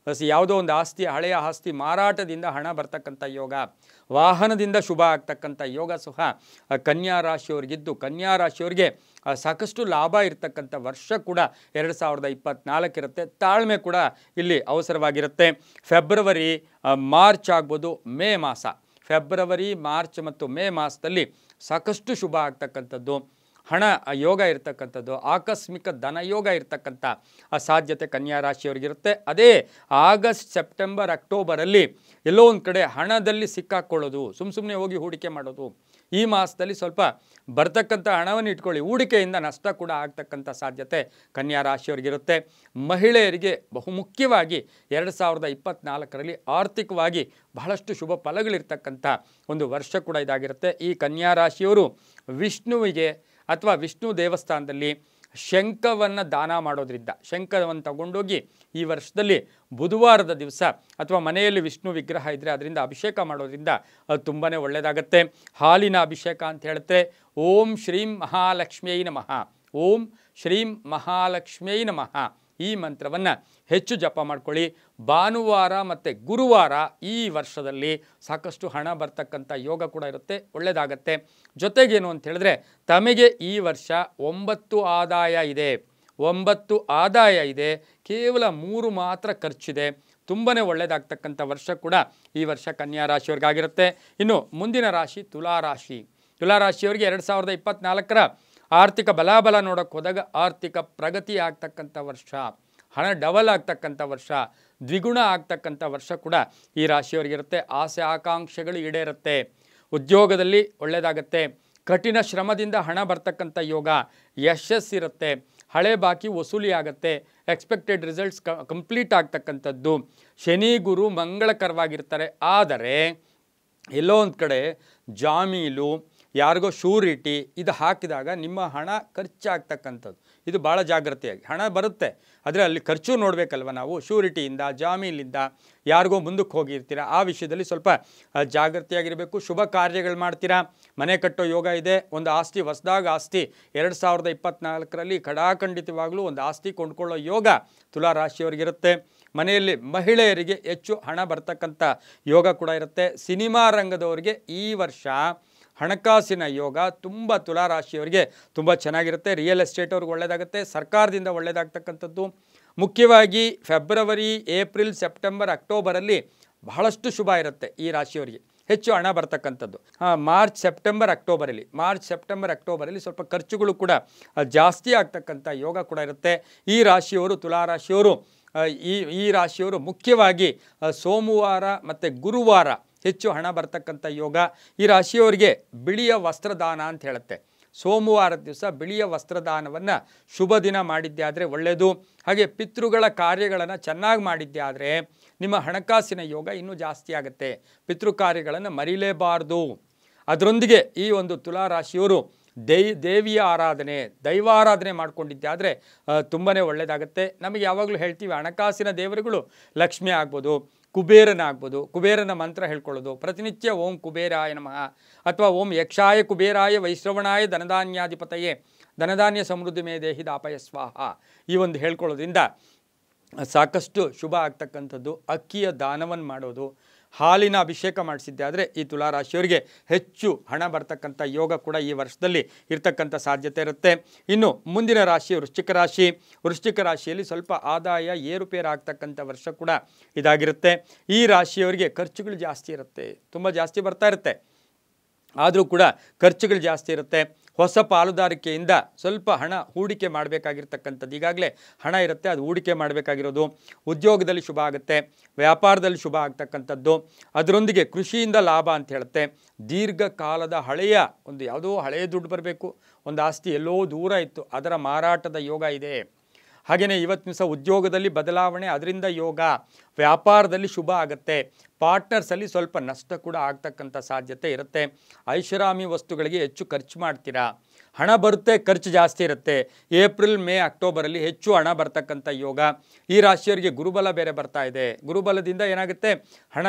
ಯಾವುದೋ ಒಂದು ಆಸ್ತಿ, ಹಳೆಯ ಆಸ್ತಿ ಮಾರಾಟದಿಂದ ಹಣ ಬರ್ತಕ್ಕಂಥ ಯೋಗ. ವಾಹನದಿಂದ ಶುಭ ಆಗ್ತಕ್ಕಂಥ ಯೋಗ ಸಹ ಕನ್ಯಾ ರಾಶಿಯವರಿಗಿದ್ದು, ಕನ್ಯಾ ರಾಶಿಯವರಿಗೆ ಸಾಕಷ್ಟು ಲಾಭ ಇರ್ತಕ್ಕಂಥ ವರ್ಷ ಕೂಡ 2024 ಇರುತ್ತೆ. ತಾಳ್ಮೆ ಕೂಡ ಇಲ್ಲಿ ಅವಸರವಾಗಿರುತ್ತೆ. ಫೆಬ್ರವರಿ, ಮಾರ್ಚ್ ಆಗ್ಬೋದು, ಮೇ ಮಾಸ, ಫೆಬ್ರವರಿ, ಮಾರ್ಚ್ ಮತ್ತು ಮೇ ಮಾಸದಲ್ಲಿ ಸಾಕಷ್ಟು ಶುಭ ಆಗ್ತಕ್ಕಂಥದ್ದು, ಹಣ ಯೋಗ ಇರ್ತಕ್ಕಂಥದ್ದು, ಆಕಸ್ಮಿಕ ಧನಯೋಗ ಇರ್ತಕ್ಕಂಥ ಸಾಧ್ಯತೆ ಕನ್ಯಾ ರಾಶಿಯವರಿಗಿರುತ್ತೆ. ಅದೇ ಆಗಸ್ಟ್, ಸೆಪ್ಟೆಂಬರ್, ಅಕ್ಟೋಬರಲ್ಲಿ ಎಲ್ಲೋ ಒಂದು ಕಡೆ ಹಣದಲ್ಲಿ ಸಿಕ್ಕಾಕೊಳ್ಳೋದು, ಸುಮ್ಮನೆ ಹೋಗಿ ಹೂಡಿಕೆ ಮಾಡೋದು, ಈ ಮಾಸದಲ್ಲಿ ಸ್ವಲ್ಪ ಬರ್ತಕ್ಕಂಥ ಹಣವನ್ನು ಇಟ್ಕೊಳ್ಳಿ, ಹೂಡಿಕೆಯಿಂದ ನಷ್ಟ ಕೂಡ ಆಗ್ತಕ್ಕಂಥ ಸಾಧ್ಯತೆ ಕನ್ಯಾ ರಾಶಿಯವರಿಗಿರುತ್ತೆ. ಮಹಿಳೆಯರಿಗೆ ಬಹುಮುಖ್ಯವಾಗಿ 2024ರಲ್ಲಿ ಆರ್ಥಿಕವಾಗಿ ಬಹಳಷ್ಟು ಶುಭ ಫಲಗಳಿರ್ತಕ್ಕಂಥ ಒಂದು ವರ್ಷ ಕೂಡ ಇದಾಗಿರುತ್ತೆ. ಈ ಕನ್ಯಾ ರಾಶಿಯವರು ವಿಷ್ಣುವಿಗೆ ಅಥವಾ ವಿಷ್ಣು ದೇವಸ್ಥಾನದಲ್ಲಿ ಶಂಖವನ್ನು ದಾನ ಮಾಡೋದ್ರಿಂದ, ಶಂಖವನ್ನು ತಗೊಂಡೋಗಿ ಈ ವರ್ಷದಲ್ಲಿ ಬುಧವಾರದ ದಿವಸ ಅಥವಾ ಮನೆಯಲ್ಲಿ ವಿಷ್ಣು ವಿಗ್ರಹ ಇದ್ದರೆ ಅದರಿಂದ ಅಭಿಷೇಕ ಮಾಡೋದ್ರಿಂದ ಅದು ತುಂಬಾ ಒಳ್ಳೆಯದಾಗತ್ತೆ. ಹಾಲಿನ ಅಭಿಷೇಕ ಅಂತ ಹೇಳುತ್ತೆ. ಓಂ ಶ್ರೀಂ ಮಹಾಲಕ್ಷ್ಮಿಯೈ ನಮಃ, ಓಂ ಶ್ರೀಂ ಮಹಾಲಕ್ಷ್ಮಿಯೈ ನಮಃ ಈ ಮಂತ್ರವನ್ನು ಹೆಚ್ಚು ಜಪ ಮಾಡ್ಕೊಳ್ಳಿ. ಭಾನುವಾರ ಮತ್ತು ಗುರುವಾರ ಈ ವರ್ಷದಲ್ಲಿ ಸಾಕಷ್ಟು ಹಣ ಬರ್ತಕ್ಕಂಥ ಯೋಗ ಕೂಡ ಇರುತ್ತೆ, ಒಳ್ಳೆಯದಾಗತ್ತೆ. ಜೊತೆಗೇನು ಅಂತ ಹೇಳಿದ್ರೆ, ತಮಗೆ ಈ ವರ್ಷ 9 ಆದಾಯ ಇದೆ, 9 ಆದಾಯ ಇದೆ, ಕೇವಲ 3 ಮಾತ್ರ ಖರ್ಚಿದೆ. ತುಂಬಾ ಒಳ್ಳೆಯದಾಗ್ತಕ್ಕಂಥ ವರ್ಷ ಕೂಡ ಈ ವರ್ಷ ಕನ್ಯಾ ರಾಶಿಯವ್ರಿಗಾಗಿರುತ್ತೆ. ಇನ್ನು ಮುಂದಿನ ರಾಶಿ ತುಲಾರಾಶಿ. ತುಲಾರಾಶಿಯವರಿಗೆ 2024ರ ಆರ್ಥಿಕ ಬಲಾಬಲ ನೋಡೋಕ್ಕೆ ಹೋದಾಗ ಆರ್ಥಿಕ ಪ್ರಗತಿ ಆಗ್ತಕ್ಕಂಥ ವರ್ಷ, ಹಣ ಡಬಲ್ ಆಗ್ತಕ್ಕಂಥ ವರ್ಷ, ದ್ವಿಗುಣ ಆಗ್ತಕ್ಕಂಥ ವರ್ಷ ಕೂಡ ಈ ರಾಶಿಯವರಿಗಿರುತ್ತೆ. ಆಸೆ ಆಕಾಂಕ್ಷೆಗಳು ಈಡೇರುತ್ತೆ. ಉದ್ಯೋಗದಲ್ಲಿ ಒಳ್ಳೆಯದಾಗತ್ತೆ. ಕಠಿಣ ಶ್ರಮದಿಂದ ಹಣ ಬರ್ತಕ್ಕಂಥ ಯೋಗ, ಯಶಸ್ಸಿರುತ್ತೆ. ಹಳೆ ಬಾಕಿ ವಸೂಲಿ ಆಗುತ್ತೆ. ಎಕ್ಸ್ಪೆಕ್ಟೆಡ್ ರಿಸಲ್ಟ್ಸ್ ಕಂಪ್ಲೀಟ್ ಆಗ್ತಕ್ಕಂಥದ್ದು. ಶನಿ ಗುರು ಮಂಗಳಕರವಾಗಿರ್ತಾರೆ. ಆದರೆ ಎಲ್ಲೋ ಒಂದು ಕಡೆ ಜಾಮೀನು, ಯಾರಿಗೋ ಶೂರಿಟಿ ಇದು ಹಾಕಿದಾಗ ನಿಮ್ಮ ಹಣ ಖರ್ಚಾಗ್ತಕ್ಕಂಥದ್ದು, ಇದು ಭಾಳ ಜಾಗ್ರತೆಯಾಗಿ. ಹಣ ಬರುತ್ತೆ, ಆದರೆ ಅಲ್ಲಿ ಖರ್ಚು ನೋಡಬೇಕಲ್ವ ನಾವು. ಶೂರಿಟಿಯಿಂದ, ಜಾಮೀನಿಂದ ಯಾರಿಗೋ ಮುಂದಕ್ಕೆ ಹೋಗಿರ್ತೀರ, ಆ ವಿಷಯದಲ್ಲಿ ಸ್ವಲ್ಪ ಜಾಗ್ರತೆಯಾಗಿರಬೇಕು. ಶುಭ ಕಾರ್ಯಗಳು ಮಾಡ್ತೀರಾ. ಮನೆ ಕಟ್ಟೋ ಯೋಗ ಇದೆ. ಒಂದು ಆಸ್ತಿ, ಹೊಸದಾಗ ಆಸ್ತಿ 2024ರಲ್ಲಿ ಖಡಾಖಂಡಿತವಾಗಲೂ ಒಂದು ಆಸ್ತಿ ಕೊಂಡ್ಕೊಳ್ಳೋ ಯೋಗ ತುಲಾರಾಶಿಯವರಿಗಿರುತ್ತೆ. ಮನೆಯಲ್ಲಿ ಮಹಿಳೆಯರಿಗೆ ಹೆಚ್ಚು ಹಣ ಬರ್ತಕ್ಕಂಥ ಯೋಗ ಕೂಡ ಇರುತ್ತೆ. ಸಿನಿಮಾ ರಂಗದವರಿಗೆ ಈ ವರ್ಷ ಹಣಕಾಸಿನ ಯೋಗ ತುಂಬ ತುಲಾರಾಶಿಯವರಿಗೆ ತುಂಬ ಚೆನ್ನಾಗಿರುತ್ತೆ. ರಿಯಲ್ ಎಸ್ಟೇಟ್ ಅವ್ರಿಗೆ ಒಳ್ಳೆಯದಾಗುತ್ತೆ. ಸರ್ಕಾರದಿಂದ ಒಳ್ಳೆಯದಾಗ್ತಕ್ಕಂಥದ್ದು. ಮುಖ್ಯವಾಗಿ ಫೆಬ್ರವರಿ, ಏಪ್ರಿಲ್, ಸೆಪ್ಟೆಂಬರ್, ಅಕ್ಟೋಬರಲ್ಲಿ ಬಹಳಷ್ಟು ಶುಭ ಇರುತ್ತೆ ಈ ರಾಶಿಯವರಿಗೆ, ಹೆಚ್ಚು ಹಣ ಬರ್ತಕ್ಕಂಥದ್ದು. ಮಾರ್ಚ್, ಸೆಪ್ಟೆಂಬರ್, ಅಕ್ಟೋಬರಲ್ಲಿ ಸ್ವಲ್ಪ ಖರ್ಚುಗಳು ಕೂಡ ಜಾಸ್ತಿ ಆಗ್ತಕ್ಕಂಥ ಯೋಗ ಕೂಡ ಇರುತ್ತೆ. ಈ ರಾಶಿಯವರು, ತುಲಾರಾಶಿಯವರು, ಈ ರಾಶಿಯವರು ಮುಖ್ಯವಾಗಿ ಸೋಮವಾರ ಮತ್ತು ಗುರುವಾರ ಹೆಚ್ಚು ಹಣ ಬರ್ತಕ್ಕಂಥ ಯೋಗ. ಈ ರಾಶಿಯವರಿಗೆ ಬಿಳಿಯ ವಸ್ತ್ರದಾನ ಅಂತ ಹೇಳುತ್ತೆ. ಸೋಮವಾರದ ದಿವಸ ಬಿಳಿಯ ವಸ್ತ್ರದಾನವನ್ನು ಶುಭ ದಿನ ಮಾಡಿದ್ದೆ ಆದರೆ ಒಳ್ಳೆಯದು. ಹಾಗೆ ಪಿತೃಗಳ ಕಾರ್ಯಗಳನ್ನು ಚೆನ್ನಾಗಿ ಮಾಡಿದ್ದೆ ಆದರೆ ನಿಮ್ಮ ಹಣಕಾಸಿನ ಯೋಗ ಇನ್ನೂ ಜಾಸ್ತಿ ಆಗುತ್ತೆ. ಪಿತೃ ಕಾರ್ಯಗಳನ್ನು ಮರಿಲೇಬಾರ್ದು. ಅದರೊಂದಿಗೆ ಈ ಒಂದು ತುಲಾರಾಶಿಯವರು ದೇವಿಯ ಆರಾಧನೆ, ದೈವಾರಾಧನೆ ಮಾಡ್ಕೊಂಡಿದ್ದೆ ಆದರೆ ತುಂಬಾ ಒಳ್ಳೆಯದಾಗುತ್ತೆ. ನಮಗೆ ಯಾವಾಗಲೂ ಹೇಳ್ತೀವಿ ಹಣಕಾಸಿನ ದೇವರುಗಳು ಲಕ್ಷ್ಮಿ ಆಗ್ಬೋದು, ಕುಬೇರನಾಗ್ಬೋದು, ಕುಬೇರನ ಮಂತ್ರ ಹೇಳ್ಕೊಳ್ಳೋದು, ಪ್ರತಿನಿತ್ಯ ಓಂ ಕುಬೇರಾಯ ನಮಃ ಅಥವಾ ಓಂ ಯಕ್ಷಾಯ ಕುಬೇರಾಯ ವೈಶ್ರವಣಾಯ ಧನಧಾನ್ಯಾಧಿಪತಯೇ ಧನಧಾನ್ಯ ಸಮೃದ್ಧಿ ಮೇ ದೇಹಿ ದಾಪಯ ಸ್ವಾಹ ಈ ಒಂದು ಹೇಳ್ಕೊಳ್ಳೋದ್ರಿಂದ ಸಾಕಷ್ಟು ಶುಭ ಆಗ್ತಕ್ಕಂಥದ್ದು. ಅಕ್ಕಿಯ ದಾನವನ್ನು ಮಾಡೋದು, ಹಾಲಿನ ಅಭಿಷೇಕ ಮಾಡಿಸಿದ್ದೆ ಆದರೆ ಈ ತುಲಾರಾಶಿಯವರಿಗೆ ಹೆಚ್ಚು ಹಣ ಬರ್ತಕ್ಕಂಥ ಯೋಗ ಕೂಡ ಈ ವರ್ಷದಲ್ಲಿ ಇರ್ತಕ್ಕಂಥ ಸಾಧ್ಯತೆ ಇರುತ್ತೆ. ಇನ್ನು ಮುಂದಿನ ರಾಶಿ ವೃಶ್ಚಿಕ ರಾಶಿ. ವೃಶ್ಚಿಕ ರಾಶಿಯಲ್ಲಿ ಸ್ವಲ್ಪ ಆದಾಯ ಏರುಪೇರು ಆಗ್ತಕ್ಕಂಥ ವರ್ಷ ಕೂಡ ಇದಾಗಿರುತ್ತೆ. ಈ ರಾಶಿಯವರಿಗೆ ಖರ್ಚುಗಳು ಜಾಸ್ತಿ ಇರುತ್ತೆ, ತುಂಬ ಜಾಸ್ತಿ ಬರ್ತಾ ಇರುತ್ತೆ, ಆದರೂ ಕೂಡ ಖರ್ಚುಗಳು ಜಾಸ್ತಿ ಇರುತ್ತೆ. ಹೊಸ ಪಾಲುದಾರಿಕೆಯಿಂದ ಸ್ವಲ್ಪ ಹಣ ಹೂಡಿಕೆ ಮಾಡಬೇಕಾಗಿರ್ತಕ್ಕಂಥದ್ದು, ಈಗಾಗಲೇ ಹಣ ಇರುತ್ತೆ ಅದು ಹೂಡಿಕೆ ಮಾಡಬೇಕಾಗಿರೋದು. ಉದ್ಯೋಗದಲ್ಲಿ ಶುಭ ಆಗುತ್ತೆ, ವ್ಯಾಪಾರದಲ್ಲಿ ಶುಭ ಆಗ್ತಕ್ಕಂಥದ್ದು, ಅದರೊಂದಿಗೆ ಕೃಷಿಯಿಂದ ಲಾಭ ಅಂತ ಹೇಳುತ್ತೆ. ದೀರ್ಘಕಾಲದ ಹಳೆಯ ಒಂದು ಯಾವುದೋ ಹಳೆಯ ದುಡ್ಡು ಬರಬೇಕು, ಒಂದು ಆಸ್ತಿ ಎಲ್ಲೋ ದೂರ ಇತ್ತು, ಅದರ ಮಾರಾಟದ ಯೋಗ ಇದೆ. ಹಾಗೆಯೇ ಇವತ್ತಿನ ದಿವಸ ಉದ್ಯೋಗದಲ್ಲಿ ಬದಲಾವಣೆ, ಅದರಿಂದ ಯೋಗ. ವ್ಯಾಪಾರದಲ್ಲಿ ಶುಭ ಆಗುತ್ತೆ. ಪಾರ್ಟ್ನರ್ಸಲ್ಲಿ ಸ್ವಲ್ಪ ನಷ್ಟ ಕೂಡ ಆಗ್ತಕ್ಕಂಥ ಸಾಧ್ಯತೆ ಇರುತ್ತೆ. ಐಷಾರಾಮಿ ವಸ್ತುಗಳಿಗೆ ಹೆಚ್ಚು ಖರ್ಚು ಮಾಡ್ತೀರಾ, ಹಣ ಬರುತ್ತೆ, ಖರ್ಚು ಜಾಸ್ತಿ ಇರುತ್ತೆ. ಏಪ್ರಿಲ್ ಮೇ ಅಕ್ಟೋಬರಲ್ಲಿ ಹೆಚ್ಚು ಹಣ ಬರ್ತಕ್ಕಂಥ ಯೋಗ. ಈ ರಾಶಿಯವರಿಗೆ ಗುರುಬಲ ಬೇರೆ ಬರ್ತಾ ಇದೆ, ಗುರುಬಲದಿಂದ ಏನಾಗುತ್ತೆ ಹಣ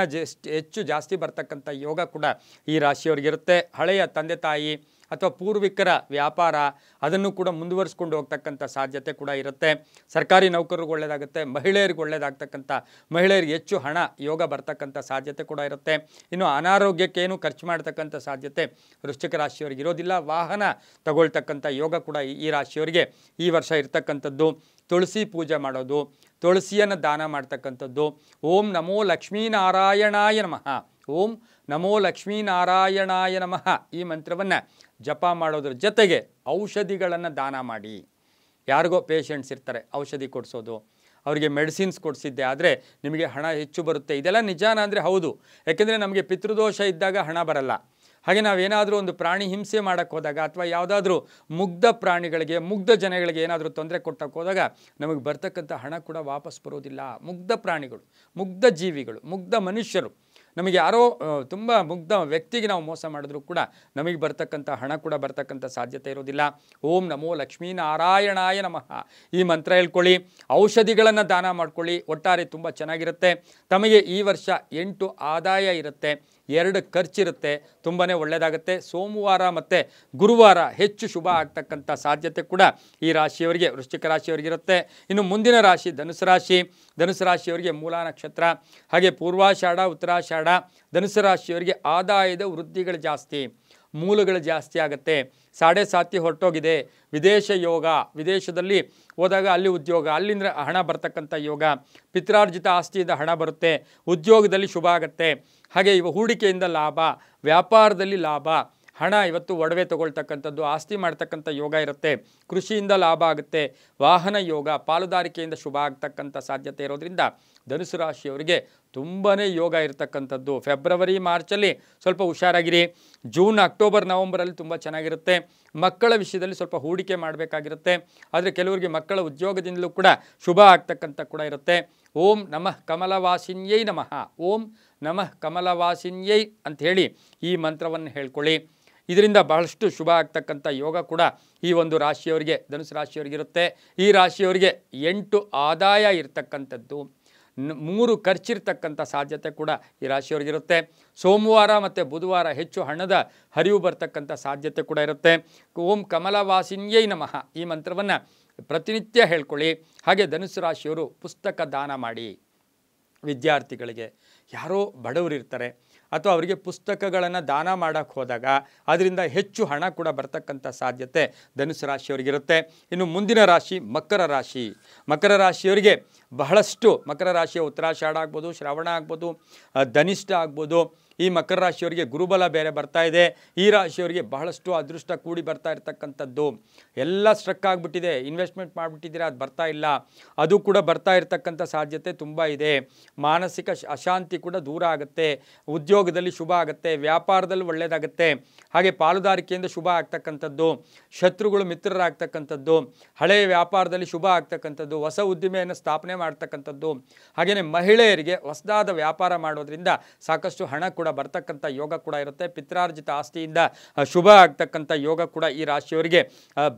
ಹೆಚ್ಚು ಜಾಸ್ತಿ ಬರ್ತಕ್ಕಂಥ ಯೋಗ ಕೂಡ ಈ ರಾಶಿಯವರಿಗಿರುತ್ತೆ. ಹಳೆಯ ತಂದೆ ತಾಯಿ ಅಥವಾ ಪೂರ್ವಿಕರ ವ್ಯಾಪಾರ ಅದನ್ನು ಕೂಡ ಮುಂದುವರಿಸ್ಕೊಂಡು ಹೋಗ್ತಕ್ಕಂಥ ಸಾಧ್ಯತೆ ಕೂಡ ಇರುತ್ತೆ. ಸರ್ಕಾರಿ ನೌಕರರಿಗೆ ಒಳ್ಳೆಯದಾಗುತ್ತೆ, ಮಹಿಳೆಯರಿಗೆ ಒಳ್ಳೆಯದಾಗ್ತಕ್ಕಂಥ, ಮಹಿಳೆಯರಿಗೆ ಹೆಚ್ಚು ಹಣ ಯೋಗ ಬರ್ತಕ್ಕಂಥ ಸಾಧ್ಯತೆ ಕೂಡ ಇರುತ್ತೆ. ಇನ್ನು ಅನಾರೋಗ್ಯಕ್ಕೇನು ಖರ್ಚು ಮಾಡ್ತಕ್ಕಂಥ ಸಾಧ್ಯತೆ ವೃಶ್ಚಿಕ ರಾಶಿಯವರಿಗೆ ಇರೋದಿಲ್ಲ. ವಾಹನ ತಗೊಳ್ತಕ್ಕಂಥ ಯೋಗ ಕೂಡ ಈ ರಾಶಿಯವರಿಗೆ ಈ ವರ್ಷ ಇರ್ತಕ್ಕಂಥದ್ದು. ತುಳಸಿ ಪೂಜೆ ಮಾಡೋದು, ತುಳಸಿಯನ್ನು ದಾನ ಮಾಡ್ತಕ್ಕಂಥದ್ದು. ಓಂ ನಮೋ ಲಕ್ಷ್ಮೀನಾರಾಯಣಾಯ ನಮಃ, ಓಂ ನಮೋ ಲಕ್ಷ್ಮೀನಾರಾಯಣಾಯ ನಮಃ ಈ ಮಂತ್ರವನ್ನು ಜಪ ಮಾಡೋದ್ರ ಜೊತೆಗೆ ಔಷಧಿಗಳನ್ನು ದಾನ ಮಾಡಿ. ಯಾರಿಗೋ ಪೇಷಂಟ್ಸ್ ಇರ್ತಾರೆ, ಔಷಧಿ ಕೊಡಿಸೋದು, ಅವರಿಗೆ ಮೆಡಿಸಿನ್ಸ್ ಕೊಡಿಸಿದ್ದೆ ಆದರೆ ನಿಮಗೆ ಹಣ ಹೆಚ್ಚು ಬರುತ್ತೆ. ಇದೆಲ್ಲ ನಿಜಾನ ಅಂದರೆ ಹೌದು, ಯಾಕೆಂದರೆ ನಮಗೆ ಪಿತೃದೋಷ ಇದ್ದಾಗ ಹಣ ಬರಲ್ಲ. ಹಾಗೆ ನಾವೇನಾದರೂ ಒಂದು ಪ್ರಾಣಿ ಹಿಂಸೆ ಮಾಡೋಕ್ಕೆ ಹೋದಾಗ ಅಥವಾ ಯಾವುದಾದ್ರೂ ಮುಗ್ಧ ಪ್ರಾಣಿಗಳಿಗೆ, ಮುಗ್ಧ ಜನಗಳಿಗೆ ಏನಾದರೂ ತೊಂದರೆ ಕೊಟ್ಟಕ್ಕೆ ಹೋದಾಗ ನಮಗೆ ಬರ್ತಕ್ಕಂಥ ಹಣ ಕೂಡ ವಾಪಸ್ ಬರೋದಿಲ್ಲ. ಮುಗ್ಧ ಪ್ರಾಣಿಗಳು, ಮುಗ್ಧ ಜೀವಿಗಳು, ಮುಗ್ಧ ಮನುಷ್ಯರು, ನಮಗೆ ಯಾರೋ ತುಂಬ ಮುಗ್ಧ ವ್ಯಕ್ತಿಗೆ ನಾವು ಮೋಸ ಮಾಡಿದ್ರೂ ಕೂಡ ನಮಗೆ ಬರ್ತಕ್ಕಂಥ ಹಣ ಕೂಡ ಬರ್ತಕ್ಕಂಥ ಸಾಧ್ಯತೆ ಇರೋದಿಲ್ಲ. ಓಂ ನಮೋ ಲಕ್ಷ್ಮೀನಾರಾಯಣಾಯ ನಮಃ ಈ ಮಂತ್ರ ಹೇಳ್ಕೊಳ್ಳಿ. ಔಷಧಿಗಳನ್ನು ದಾನ ಮಾಡ್ಕೊಳ್ಳಿ. ಒಟ್ಟಾರೆ ತುಂಬ ಚೆನ್ನಾಗಿರುತ್ತೆ. ತಮಗೆ ಈ ವರ್ಷ 8 ಆದಾಯ ಇರುತ್ತೆ, 2 ಖರ್ಚಿರುತ್ತೆ, ತುಂಬಾ ಒಳ್ಳೆಯದಾಗುತ್ತೆ. ಸೋಮವಾರ ಮತ್ತು ಗುರುವಾರ ಹೆಚ್ಚು ಶುಭ ಆಗ್ತಕ್ಕಂಥ ಸಾಧ್ಯತೆ ಕೂಡ ಈ ರಾಶಿಯವರಿಗೆ, ವೃಶ್ಚಿಕ ರಾಶಿಯವರಿಗಿರುತ್ತೆ. ಇನ್ನು ಮುಂದಿನ ರಾಶಿ ಧನುಸು ರಾಶಿ. ಧನುಸು ರಾಶಿಯವರಿಗೆ ಮೂಲ ನಕ್ಷತ್ರ, ಹಾಗೆ ಪೂರ್ವಾಷಾಢ, ಉತ್ತರಾಷಾಢ. ಧನುಸು ರಾಶಿಯವರಿಗೆ ಆದಾಯದ ವೃದ್ಧಿಗಳು ಜಾಸ್ತಿ, ಮೂಲಗಳು ಜಾಸ್ತಿ ಆಗುತ್ತೆ. ಸಾಡೆ ಸಾತಿ ಹೊರಟೋಗಿದೆ. ವಿದೇಶ ಯೋಗ, ವಿದೇಶದಲ್ಲಿ ಹೋದಾಗ ಅಲ್ಲಿ ಉದ್ಯೋಗ, ಅಲ್ಲಿಂದ ಹಣ ಬರ್ತಕ್ಕಂಥ ಯೋಗ. ಪಿತ್ರಾರ್ಜಿತ ಆಸ್ತಿಯಿಂದ ಹಣ ಬರುತ್ತೆ. ಉದ್ಯೋಗದಲ್ಲಿ ಶುಭ ಆಗುತ್ತೆ. ಹಾಗೆ ಹೂಡಿಕೆಯಿಂದ ಲಾಭ, ವ್ಯಾಪಾರದಲ್ಲಿ ಲಾಭ. ಹಣ ಇವತ್ತು ಒಡವೆ ತಗೊಳ್ತಕ್ಕಂಥದ್ದು, ಆಸ್ತಿ ಮಾಡ್ತಕ್ಕಂಥ ಯೋಗ ಇರುತ್ತೆ. ಕೃಷಿಯಿಂದ ಲಾಭ ಆಗುತ್ತೆ. ವಾಹನ ಯೋಗ, ಪಾಲುದಾರಿಕೆಯಿಂದ ಶುಭ ಆಗ್ತಕ್ಕಂಥ ಸಾಧ್ಯತೆ ಇರೋದ್ರಿಂದ ಧನುಸು ರಾಶಿಯವರಿಗೆ ತುಂಬಾ ಯೋಗ ಇರತಕ್ಕಂಥದ್ದು. ಫೆಬ್ರವರಿ ಮಾರ್ಚಲ್ಲಿ ಸ್ವಲ್ಪ ಹುಷಾರಾಗಿರಿ. ಜೂನ್ ಅಕ್ಟೋಬರ್ ನವಂಬರಲ್ಲಿ ತುಂಬ ಚೆನ್ನಾಗಿರುತ್ತೆ. ಮಕ್ಕಳ ವಿಷಯದಲ್ಲಿ ಸ್ವಲ್ಪ ಹೂಡಿಕೆ ಮಾಡಬೇಕಾಗಿರುತ್ತೆ. ಆದರೆ ಕೆಲವರಿಗೆ ಮಕ್ಕಳ ಉದ್ಯೋಗದಿಂದಲೂ ಕೂಡ ಶುಭ ಆಗ್ತಕ್ಕಂಥ ಕೂಡ ಇರುತ್ತೆ. ಓಂ ನಮಃ ಕಮಲವಾಸಿನ್ಯೈ ನಮಃ, ಓಂ ನಮಃ ಕಮಲವಾಸಿನ್ಯೈ ಅಂಥೇಳಿ ಈ ಮಂತ್ರವನ್ನು ಹೇಳ್ಕೊಳ್ಳಿ. ಇದರಿಂದ ಬಹಳಷ್ಟು ಶುಭ ಆಗ್ತಕ್ಕಂಥ ಯೋಗ ಕೂಡ ಈ ಒಂದು ರಾಶಿಯವರಿಗೆ, ಧನುಸು ರಾಶಿಯವರಿಗಿರುತ್ತೆ. ಈ ರಾಶಿಯವರಿಗೆ 8 ಆದಾಯ ಇರ್ತಕ್ಕಂಥದ್ದು, 3 ಖರ್ಚಿರ್ತಕ್ಕಂಥ ಸಾಧ್ಯತೆ ಕೂಡ ಈ ರಾಶಿಯವರಿಗಿರುತ್ತೆ. ಸೋಮವಾರ ಮತ್ತು ಬುಧವಾರ ಹೆಚ್ಚು ಹಣದ ಹರಿವು ಬರ್ತಕ್ಕಂಥ ಸಾಧ್ಯತೆ ಕೂಡ ಇರುತ್ತೆ. ಓಂ ಕಮಲವಾಸಿನ್ಯೈ ನಮಃ ಈ ಮಂತ್ರವನ್ನು ಪ್ರತಿನಿತ್ಯ ಹೇಳ್ಕೊಳ್ಳಿ. ಹಾಗೆ ಧನುಸು ರಾಶಿಯವರು ಪುಸ್ತಕ ದಾನ ಮಾಡಿ. ವಿದ್ಯಾರ್ಥಿಗಳಿಗೆ, ಯಾರೋ ಬಡವರು ಇರ್ತಾರೆ ಅಥವಾ ಅವರಿಗೆ ಪುಸ್ತಕಗಳನ್ನು ದಾನ ಮಾಡೋಕ್ಕೆ ಹೋದಾಗ ಅದರಿಂದ ಹೆಚ್ಚು ಹಣ ಕೂಡ ಬರ್ತಕ್ಕಂಥ ಸಾಧ್ಯತೆ ಧನುಸು ರಾಶಿಯವರಿಗಿರುತ್ತೆ. ಇನ್ನು ಮುಂದಿನ ರಾಶಿ ಮಕರ ರಾಶಿ. ಮಕರ ರಾಶಿಯವರಿಗೆ ಬಹಳಷ್ಟು, ಮಕರ ರಾಶಿಯ ಉತ್ತರಾಷಾಢ ಆಗ್ಬೋದು, ಶ್ರವಣ ಆಗ್ಬೋದು, ಧನಿಷ್ಠ ಆಗ್ಬೋದು. ಈ ಮಕರ ರಾಶಿಯವರಿಗೆ ಗುರುಬಲ ಬೇರೆ ಬರ್ತಾ ಇದೆ. ಈ ರಾಶಿಯವರಿಗೆ ಬಹಳಷ್ಟು ಅದೃಷ್ಟ ಕೂಡಿ ಬರ್ತಾ ಇರ್ತಕ್ಕಂಥದ್ದು. ಎಲ್ಲ ಸ್ಟ್ರಕ್ ಆಗಿಬಿಟ್ಟಿದೆ, ಇನ್ವೆಸ್ಟ್ಮೆಂಟ್ ಮಾಡಿಬಿಟ್ಟಿದ್ದೀರಾ, ಅದು ಬರ್ತಾ ಇಲ್ಲ, ಅದು ಕೂಡ ಬರ್ತಾ ಇರ್ತಕ್ಕಂಥ ಸಾಧ್ಯತೆ ತುಂಬ ಇದೆ. ಮಾನಸಿಕ ಅಶಾಂತಿ ಕೂಡ ದೂರ ಆಗುತ್ತೆ. ಉದ್ಯೋಗದಲ್ಲಿ ಶುಭ ಆಗುತ್ತೆ, ವ್ಯಾಪಾರದಲ್ಲಿ ಒಳ್ಳೆಯದಾಗುತ್ತೆ. ಹಾಗೆ ಪಾಲುದಾರಿಕೆಯಿಂದ ಶುಭ ಆಗ್ತಕ್ಕಂಥದ್ದು, ಶತ್ರುಗಳು ಮಿತ್ರರಾಗ್ತಕ್ಕಂಥದ್ದು, ಹಳೆಯ ವ್ಯಾಪಾರದಲ್ಲಿ ಶುಭ ಆಗ್ತಕ್ಕಂಥದ್ದು, ಹೊಸ ಉದ್ದಿಮೆಯನ್ನು ಸ್ಥಾಪನೆ ಮಾಡ್ತಕ್ಕಂಥದ್ದು. ಹಾಗೆಯೇ ಮಹಿಳೆಯರಿಗೆ ಹೊಸದಾದ ವ್ಯಾಪಾರ ಮಾಡೋದ್ರಿಂದ ಸಾಕಷ್ಟು ಹಣ ಕೂಡ ಬರ್ತಕ್ಕಂಥ ಯೋಗ ಕೂಡ ಇರುತ್ತೆ. ಪಿತ್ರಾರ್ಜಿತ ಆಸ್ತಿಯಿಂದ ಶುಭ ಆಗ್ತಕ್ಕಂಥ ಯೋಗ ಕೂಡ ಈ ರಾಶಿಯವರಿಗೆ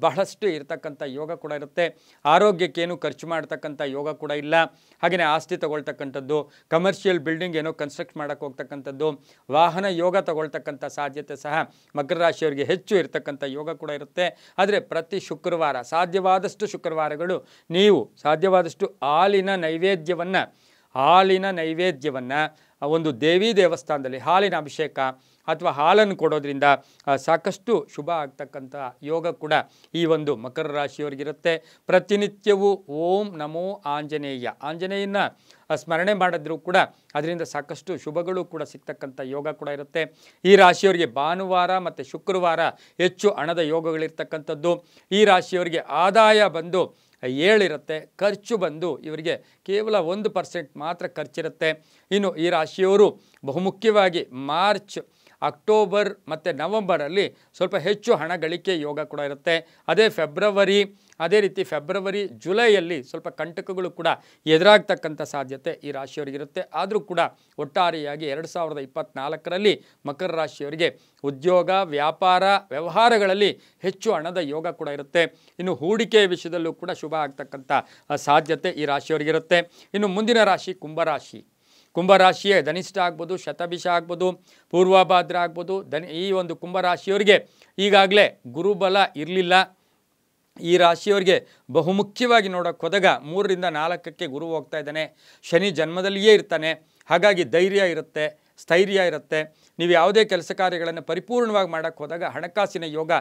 ಬಹಳಷ್ಟು ಇರತಕ್ಕಂಥ ಯೋಗ ಕೂಡ ಇರುತ್ತೆ. ಆರೋಗ್ಯಕ್ಕೇನು ಖರ್ಚು ಮಾಡ್ತಕ್ಕಂಥ ಯೋಗ ಕೂಡ ಇಲ್ಲ. ಹಾಗೆಯೇ ಆಸ್ತಿ ತಗೊಳ್ತಕ್ಕಂಥದ್ದು, ಕಮರ್ಷಿಯಲ್ ಬಿಲ್ಡಿಂಗ್ ಏನೋ ಕನ್ಸ್ಟ್ರಕ್ಟ್ ಮಾಡೋಕ್ಕೆ ಹೋಗ್ತಕ್ಕಂಥದ್ದು, ವಾಹನ ಯೋಗ ತಗೊಳ್ತಕ್ಕಂಥ ಸಾಧ್ಯತೆ ಸಹ ಮಕರ ರಾಶಿಯವರಿಗೆ ಹೆಚ್ಚು ಇರತಕ್ಕಂಥ ಯೋಗ ಕೂಡ ಇರುತ್ತೆ. ಆದರೆ ಪ್ರತಿ ಶುಕ್ರವಾರ ಸಾಧ್ಯವಾದಷ್ಟು ಶುಕ್ರವಾರಗಳು ನೀವು ಸಾಧ್ಯವಾದಷ್ಟು ಹಾಲಿನ ನೈವೇದ್ಯವನ್ನು ಒಂದು ದೇವಿ ದೇವಸ್ಥಾನದಲ್ಲಿ ಹಾಲಿನ ಅಭಿಷೇಕ ಅಥವಾ ಹಾಲನ್ನು ಕೊಡೋದ್ರಿಂದ ಸಾಕಷ್ಟು ಶುಭ ಆಗ್ತಕ್ಕಂಥ ಯೋಗ ಕೂಡ ಈ ಒಂದು ಮಕರ ರಾಶಿಯವರಿಗಿರುತ್ತೆ. ಪ್ರತಿನಿತ್ಯವೂ ಓಂ ನಮೋ ಆಂಜನೇಯನ ಸ್ಮರಣೆ ಮಾಡಿದ್ರೂ ಕೂಡ ಅದರಿಂದ ಸಾಕಷ್ಟು ಶುಭಗಳು ಕೂಡ ಸಿಗ್ತಕ್ಕಂಥ ಯೋಗ ಕೂಡ ಇರುತ್ತೆ. ಈ ರಾಶಿಯವರಿಗೆ ಭಾನುವಾರ ಮತ್ತು ಶುಕ್ರವಾರ ಹೆಚ್ಚು ಹಣದ ಯೋಗಗಳಿರ್ತಕ್ಕಂಥದ್ದು. ಈ ರಾಶಿಯವರಿಗೆ ಆದಾಯ ಬಂದು 7 ಇರುತ್ತೆ, ಖರ್ಚು ಬಂದು ಇವರಿಗೆ ಕೇವಲ 1% ಮಾತ್ರ ಖರ್ಚಿರುತ್ತೆ. ಇನ್ನು ಈ ರಾಶಿಯವರು ಬಹುಮುಖ್ಯವಾಗಿ ಮಾರ್ಚ್, ಅಕ್ಟೋಬರ್ ಮತ್ತು ನವಂಬರಲ್ಲಿ ಸ್ವಲ್ಪ ಹೆಚ್ಚು ಹಣ ಗಳಿಕೆ ಯೋಗ ಕೂಡ ಇರುತ್ತೆ. ಅದೇ ರೀತಿ ಫೆಬ್ರವರಿ ಜುಲೈಯಲ್ಲಿ ಸ್ವಲ್ಪ ಕಂಟಕಗಳು ಕೂಡ ಎದುರಾಗ್ತಕ್ಕಂಥ ಸಾಧ್ಯತೆ ಈ ರಾಶಿಯವರಿಗಿರುತ್ತೆ. ಆದರೂ ಕೂಡ ಒಟ್ಟಾರೆಯಾಗಿ 2024ರಲ್ಲಿ ಮಕರ ರಾಶಿಯವರಿಗೆ ಉದ್ಯೋಗ, ವ್ಯಾಪಾರ, ವ್ಯವಹಾರಗಳಲ್ಲಿ ಹೆಚ್ಚು ಹಣದ ಯೋಗ ಕೂಡ ಇರುತ್ತೆ. ಇನ್ನು ಹೂಡಿಕೆಯ ವಿಷಯದಲ್ಲೂ ಕೂಡ ಶುಭ ಆಗ್ತಕ್ಕಂಥ ಸಾಧ್ಯತೆ ಈ ರಾಶಿಯವರಿಗಿರುತ್ತೆ. ಇನ್ನು ಮುಂದಿನ ರಾಶಿ ಕುಂಭರಾಶಿಯೇ ಧನಿಷ್ಠ ಆಗ್ಬೋದು, ಶತಭಿಷ ಆಗ್ಬೋದು, ಪೂರ್ವಭಾದ್ರ ಆಗ್ಬೋದು. ಈ ಒಂದು ಕುಂಭರಾಶಿಯವರಿಗೆ ಈಗಾಗಲೇ ಗುರುಬಲ ಇರಲಿಲ್ಲ. ಈ ರಾಶಿಯವರಿಗೆ ಬಹುಮುಖ್ಯವಾಗಿ ನೋಡೋಕೆ ಹೋದಾಗ 3ರಿಂದ 4ಕ್ಕೆ ಗುರು ಹೋಗ್ತಾ ಇದ್ದಾನೆ. ಶನಿ ಜನ್ಮದಲ್ಲಿಯೇ ಇರ್ತಾನೆ. ಹಾಗಾಗಿ ಧೈರ್ಯ ಇರುತ್ತೆ, ಸ್ಥೈರ್ಯ ಇರುತ್ತೆ. ನೀವು ಯಾವುದೇ ಕೆಲಸ ಕಾರ್ಯಗಳನ್ನು ಪರಿಪೂರ್ಣವಾಗಿ ಮಾಡೋಕ್ಕೆ ಹೋದಾಗ ಹಣಕಾಸಿನ ಯೋಗ